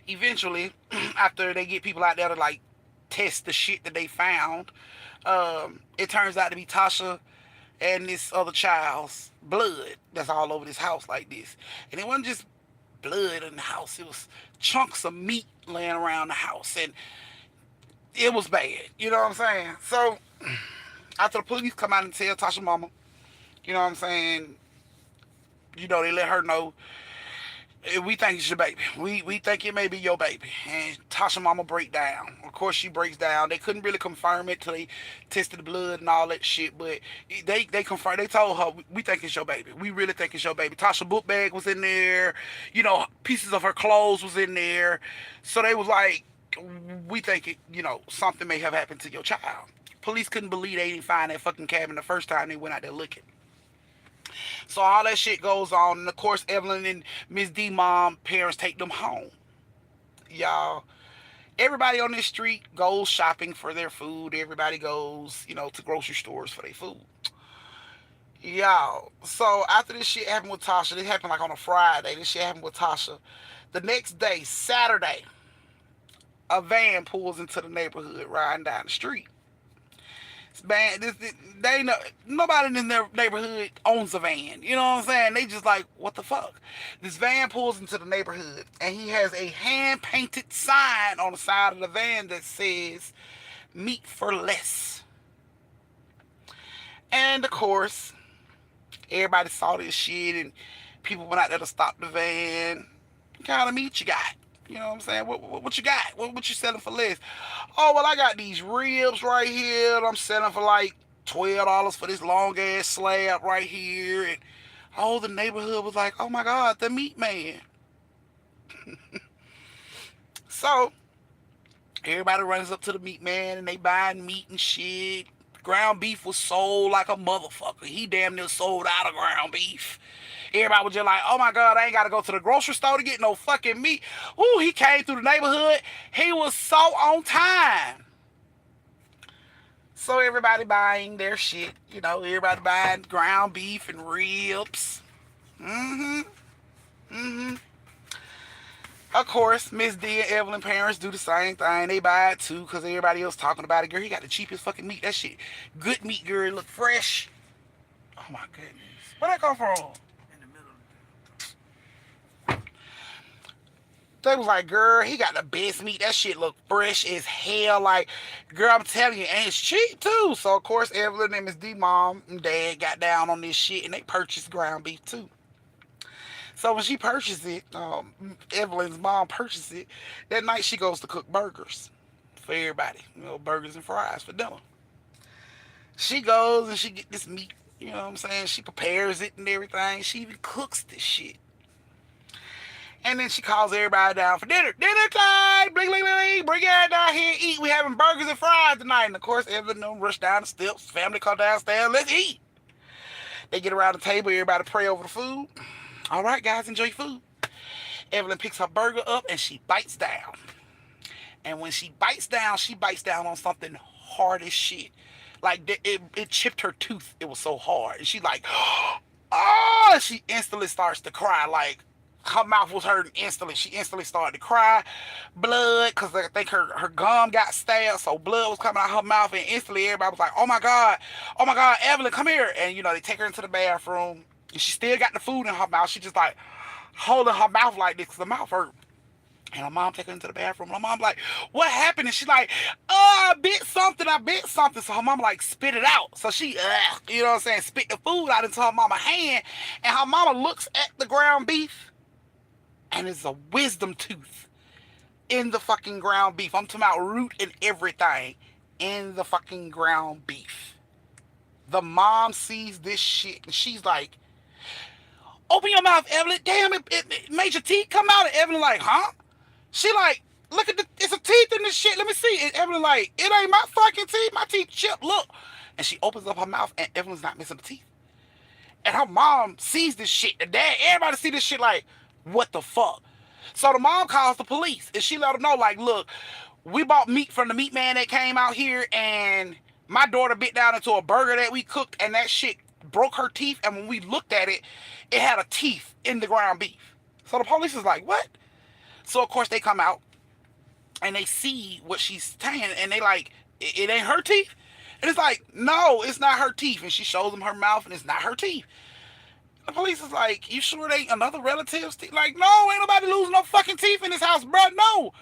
Eventually, after they get people out there to like test the shit that they found, it turns out to be Tasha and this other child's blood that's all over this house like this. And it wasn't just blood in the house. It was chunks of meat laying around the house. And it was bad. You know what I'm saying? So, after the police come out and tell Tasha mama, you know what I'm saying, they let her know We think it's your baby. We think it may be your baby. And Tasha mama break down. Of course she breaks down. They couldn't really confirm it till they tested the blood and all that shit. But they confirmed. They told her we think it's your baby. We really think it's your baby. Tasha book bag was in there. Pieces of her clothes was in there. So they was like, we think something may have happened to your child. Police couldn't believe they didn't find that fucking cabin the first time they went out there looking. So all that shit goes on, and of course Evelyn and Miss D mom parents take them home. Y'all, everybody on this street goes shopping for their food. Everybody goes, to grocery stores for their food. Y'all, so after this shit happened with Tasha, this happened like on a Friday. This shit happened with Tasha. The next day, Saturday, a van pulls into the neighborhood riding down the street. Man, they know nobody in their neighborhood owns a van. You know what I'm saying? They just like, what the fuck? This van pulls into the neighborhood, and he has a hand painted sign on the side of the van that says "Meat for Less." And of course, everybody saw this shit, and people went out there to stop the van. What kind of meat you got? You know what I'm saying? What you got? What you selling for less? Oh, well, I got these ribs right here. I'm selling for like $12 for this long ass slab right here. And the neighborhood was like, oh my God, the meat man. So everybody runs up to the meat man and they buying meat and shit. Ground beef was sold like a motherfucker. He damn near sold out of ground beef. Everybody was just like, oh my God, I ain't got to go to the grocery store to get no fucking meat. Ooh, he came through the neighborhood. He was so on time. So everybody buying their shit. Everybody buying ground beef and ribs. Mm-hmm. Mm-hmm. Of course, Miss D and Evelyn parents do the same thing. They buy it too because everybody else talking about it. Girl, he got the cheapest fucking meat. That shit, good meat, girl. It look fresh. Oh my goodness. Where that come from? In the middle. They was like, girl, he got the best meat. That shit look fresh as hell. Like, girl, I'm telling you, and it's cheap too. So, of course, Evelyn and Miss D mom and dad got down on this shit and they purchased ground beef too. So when she purchased it, Evelyn's mom purchased it, that night she goes to cook burgers for everybody. Burgers and fries for dinner. She goes and she get this meat, you know what I'm saying? She prepares it and everything. She even cooks this shit. And then she calls everybody down for dinner. Dinner time! Bling, bling, bling. Bring everybody down here and eat. We having burgers and fries tonight. And of course, Evelyn rush down the steps. Family come downstairs. Let's eat. They get around the table. Everybody pray over the food. All right, guys, enjoy your food. Evelyn picks her burger up and she bites down. And when she bites down on something hard as shit. Like, it chipped her tooth. It was so hard. And she like, oh, she instantly starts to cry. Like, her mouth was hurting instantly. She instantly started to cry. Blood, because I think her gum got stabbed, so blood was coming out her mouth, and instantly everybody was like, oh my God, Evelyn, come here. And, they take her into the bathroom, and she still got the food in her mouth. She just like holding her mouth like this because the mouth hurt. And her mom take her into the bathroom. My mom like, what happened? And she's like, oh, I bit something. So her mom like spit it out. So she, you know what I'm saying, spit the food out into her mama's hand. And her mama looks at the ground beef. And it's a wisdom tooth in the fucking ground beef. I'm talking about root and everything in the fucking ground beef. The mom sees this shit and she's like, open your mouth, Evelyn. Damn, it made your teeth come out. And Evelyn like, huh? She like, look at it's a teeth in this shit. Let me see. And Evelyn like, it ain't my fucking teeth. My teeth chipped. Look. And she opens up her mouth and Evelyn's not missing the teeth. And her mom sees this shit. The dad, everybody see this shit like, what the fuck? So the mom calls the police and she let them know, like, look, we bought meat from the meat man that came out here and my daughter bit down into a burger that we cooked and that shit broke her teeth. And when we looked at it, it had a teeth in the ground beef. So the police is like, what? So of course they come out and they see what she's saying and they like, it ain't her teeth? And it's like, no, it's not her teeth. And she shows them her mouth and it's not her teeth. The police is like, you sure they ain't another relative's teeth? Like, no, ain't nobody losing no fucking teeth in this house, bro. No.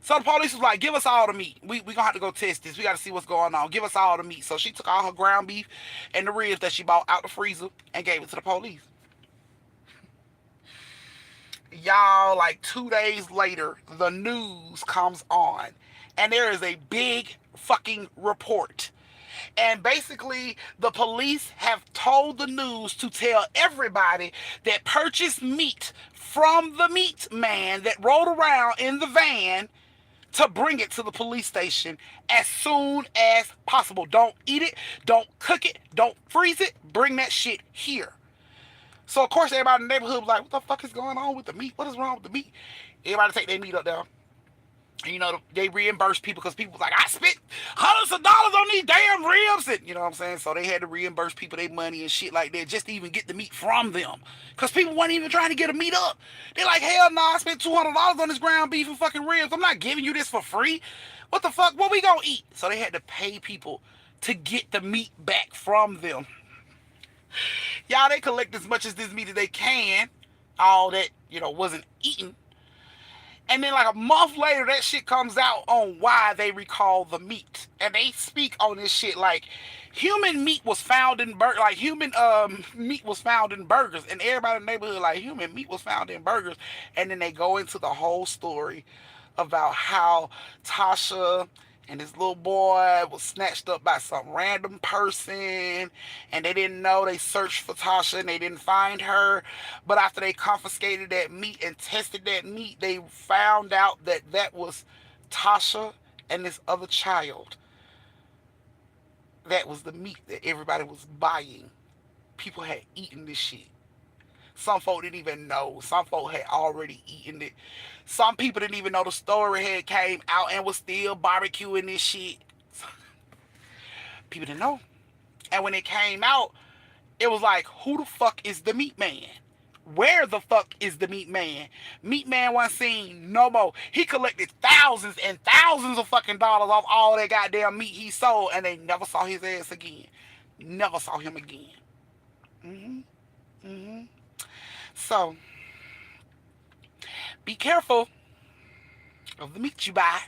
So the police was like, give us all the meat. We gonna have to go test this. We gotta see what's going on. Give us all the meat. So she took all her ground beef and the ribs that she bought out the freezer and gave it to the police. Y'all, like 2 days later, the news comes on, and there is a big fucking report. And basically, the police have told the news to tell everybody that purchased meat from the meat man that rode around in the van to bring it to the police station as soon as possible. Don't eat it, don't cook it, don't freeze it, bring that shit here. So of course everybody in the neighborhood was like, what the fuck is going on with the meat? What is wrong with the meat? Everybody take their meat up there. And, they reimburse people because people was like, I spent hundreds of dollars on these damn ribs. And, you know what I'm saying? So they had to reimburse people their money and shit like that just to even get the meat from them. Because people weren't even trying to get the meat up. They're like, hell no, I spent $200 on this ground beef and fucking ribs. I'm not giving you this for free. What the fuck? What we gonna eat? So they had to pay people to get the meat back from them. Y'all, they collect as much as this meat as they can. All that, wasn't eaten. And then like a month later, that shit comes out on why they recall the meat. And they speak on this shit like human meat was found in human meat was found in burgers. And everybody in the neighborhood like human meat was found in burgers. And then they go into the whole story about how Tasha and this little boy was snatched up by some random person, and they didn't know. They searched for Tasha and they didn't find her. But after they confiscated that meat and tested that meat, they found out that that was Tasha and this other child. That was the meat that everybody was buying. People had eaten this shit. Some folk didn't even know. Some folk had already eaten it. Some people didn't even know the story had came out and was still barbecuing this shit. People didn't know. And when it came out, it was like, who the fuck is the meat man? Where the fuck is the meat man? Meat man wasn't seen no more. He collected thousands and thousands of fucking dollars off all that goddamn meat he sold, and they never saw his ass again. Never saw him again. So, be careful of the meat you buy,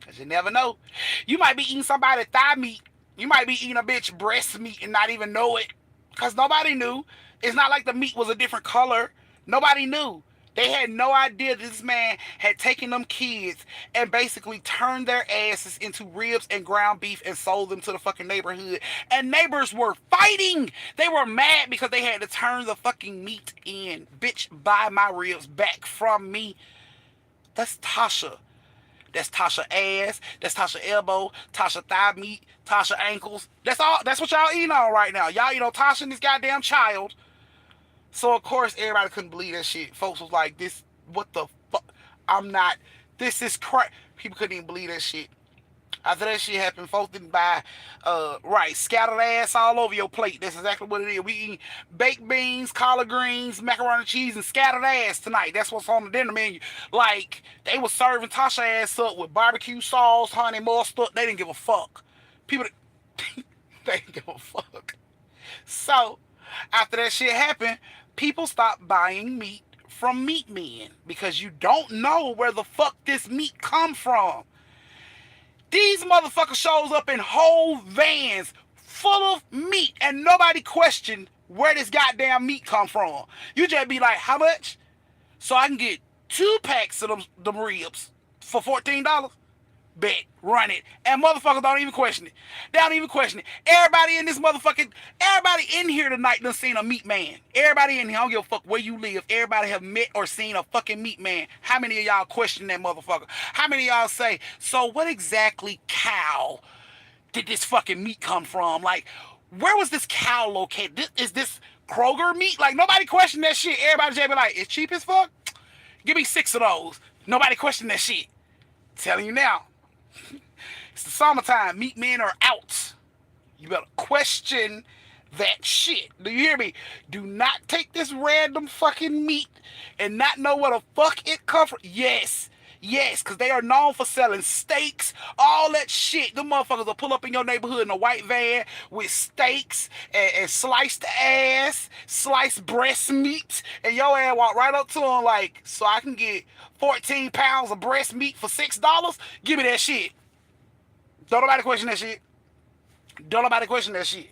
because you never know. You might be eating somebody's thigh meat. You might be eating a bitch breast meat and not even know it, because nobody knew. It's not like the meat was a different color. Nobody knew. They had no idea this man had taken them kids and basically turned their asses into ribs and ground beef and sold them to the fucking neighborhood. And neighbors were fighting. They were mad because they had to turn the fucking meat in. Bitch, buy my ribs back from me. That's Tasha. That's Tasha ass. That's Tasha elbow. Tasha thigh meat. Tasha ankles. That's all. That's what y'all eating on right now. Y'all eat on Tasha and this goddamn child. So, of course, everybody couldn't believe that shit. Folks was like, this, what the fuck? This is crap. People couldn't even believe that shit. After that shit happened, folks didn't buy, scattered ass all over your plate. That's exactly what it is. We eat baked beans, collard greens, macaroni and cheese, and scattered ass tonight. That's what's on the dinner menu. Like, they was serving Tasha ass up with barbecue sauce, honey mustard. They didn't give a fuck. People, they didn't give a fuck. So, after that shit happened, people stopped buying meat from meat men because you don't know where the fuck this meat come from. These motherfuckers shows up in whole vans full of meat and nobody questioned where this goddamn meat come from. You just be like, how much? So I can get 2 packs of them ribs for $14? Bet, run it. And motherfuckers don't even question it. They don't even question it. Everybody in here tonight done seen a meat man. Everybody in here, I don't give a fuck where you live. Everybody have met or seen a fucking meat man. How many of y'all question that motherfucker? How many of y'all say, so what exactly cow did this fucking meat come from? Like, where was this cow located? Is this Kroger meat? Like, nobody questioned that shit. Everybody just be like, it's cheap as fuck? Give me 6 of those. Nobody questioned that shit. Telling you now. It's the summertime. Meat men are out. You better question that shit. Do you hear me? Do not take this random fucking meat and not know where the fuck it come from. Yes, because they are known for selling steaks, all that shit. Them motherfuckers will pull up in your neighborhood in a white van with steaks and sliced ass, sliced breast meat, and your ass walk right up to them like, so I can get 14 pounds of breast meat for $6? Give me that shit. Don't nobody question that shit. Don't nobody question that shit.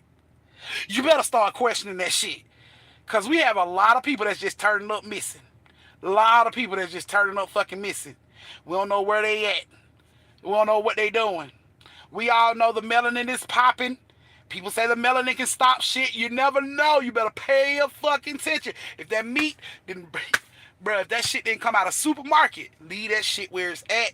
You better start questioning that shit. Because we have a lot of people that's just turning up missing. A lot of people that's just turning up fucking missing. We don't know where they at. We don't know what they doing. We all know the melanin is popping. People say the melanin can stop shit. You never know. You better pay your fucking attention. If that meat didn't, bruh, if that shit didn't come out of supermarket, leave that shit where it's at.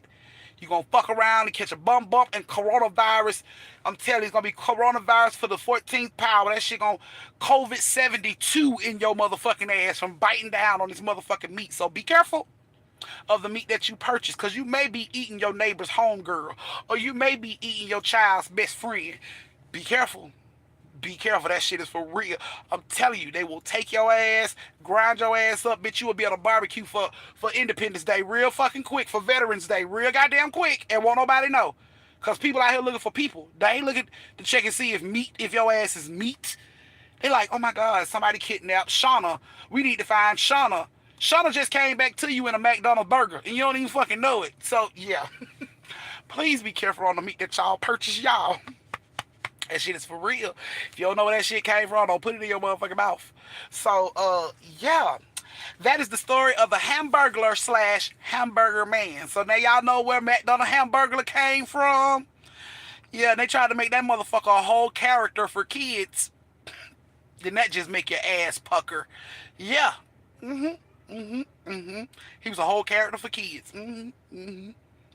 You gonna fuck around and catch a bump and coronavirus. I'm telling you, it's gonna be coronavirus for the 14th power. That shit gonna COVID 72 in your motherfucking ass from biting down on this motherfucking meat. So be careful of the meat that you purchase, because you may be eating your neighbor's homegirl, or you may be eating your child's best friend. Be careful. Be careful. That shit is for real. I'm telling you, they will take your ass, grind your ass up, bitch. You will be on a barbecue for Independence Day real fucking quick, for Veterans Day real goddamn quick, and won't nobody know. Because people out here looking for people. They ain't looking to check and see if your ass is meat. They like, oh my God, somebody kidnapped Shauna. We need to find Shauna. Shauna just came back to you in a McDonald's burger, and you don't even fucking know it. So, yeah. Please be careful on the meat that y'all purchase, y'all. That shit is for real. If you don't know where that shit came from, don't put it in your motherfucking mouth. So, yeah. That is the story of the Hamburglar slash Hamburger Man. So now y'all know where McDonald's Hamburglar came from. Yeah, and they tried to make that motherfucker a whole character for kids. Then that just make your ass pucker. Yeah. He was a whole character for kids.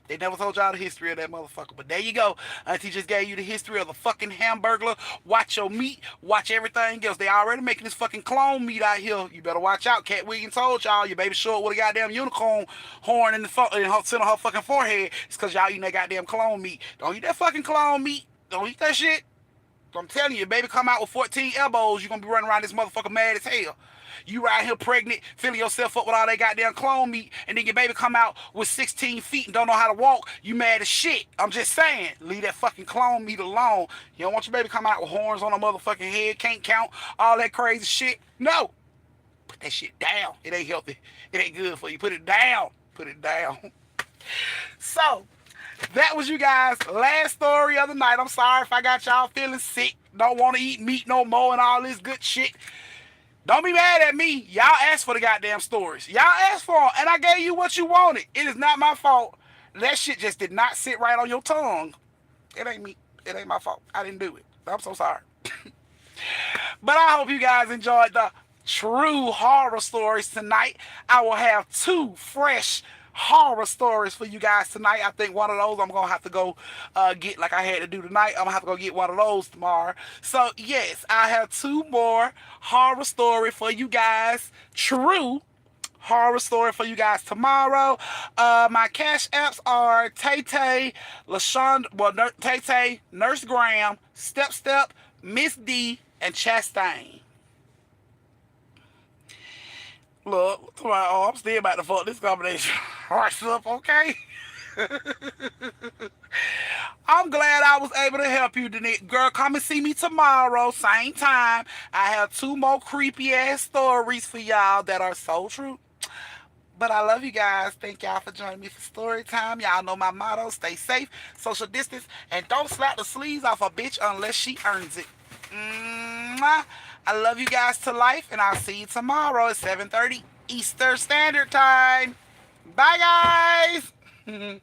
They never told y'all the history of that motherfucker. But there you go. Auntie just gave you the history of the fucking Hamburglar. Watch your meat. Watch everything else. They already making this fucking clone meat out here. You better watch out. Cat Williams told y'all your baby short with a goddamn unicorn horn in the center of her fucking forehead. It's because y'all eating that goddamn clone meat. Don't eat that fucking clone meat. Don't eat that shit. I'm telling you, baby come out with 14 elbows, you're going to be running around this motherfucker mad as hell. You right here pregnant, filling yourself up with all that goddamn clone meat, and then your baby come out with 16 feet and don't know how to walk, you mad as shit. I'm just saying, leave that fucking clone meat alone. You don't want your baby come out with horns on her motherfucking head, can't count, all that crazy shit. No. Put that shit down. It ain't healthy. It ain't good for you. Put it down. Put it down. So, that was you guys' last story of the night. I'm sorry if I got y'all feeling sick, don't want to eat meat no more and all this good shit. Don't be mad at me. Y'all asked for the goddamn stories. Y'all asked for them, and I gave you what you wanted. It is not my fault. That shit just did not sit right on your tongue. It ain't me. It ain't my fault. I didn't do it. I'm so sorry. But I hope you guys enjoyed the true horror stories tonight. I will have 2 fresh horror stories for you guys tonight. I think one of those I'm gonna have to go get, like I had to do tonight. I'm gonna have to go get one of those tomorrow. So yes, I have 2 more horror story for you guys. True horror story for you guys tomorrow. My cash apps are Tay Tay, LaShonda, well, Tay Tay, Nurse Graham, Step, Miss D, and Chastain. Look, oh, I'm still about to fuck this combination right up, okay? I'm glad I was able to help you, Denise. Girl, come and see me tomorrow, same time. I have 2 more creepy ass stories for y'all that are so true. But I love you guys. Thank y'all for joining me for story time. Y'all know my motto: stay safe, social distance, and don't slap the sleeves off a bitch unless she earns it. Mwah. I love you guys to life, and I'll see you tomorrow at 7:30 Eastern Standard Time. Bye, guys.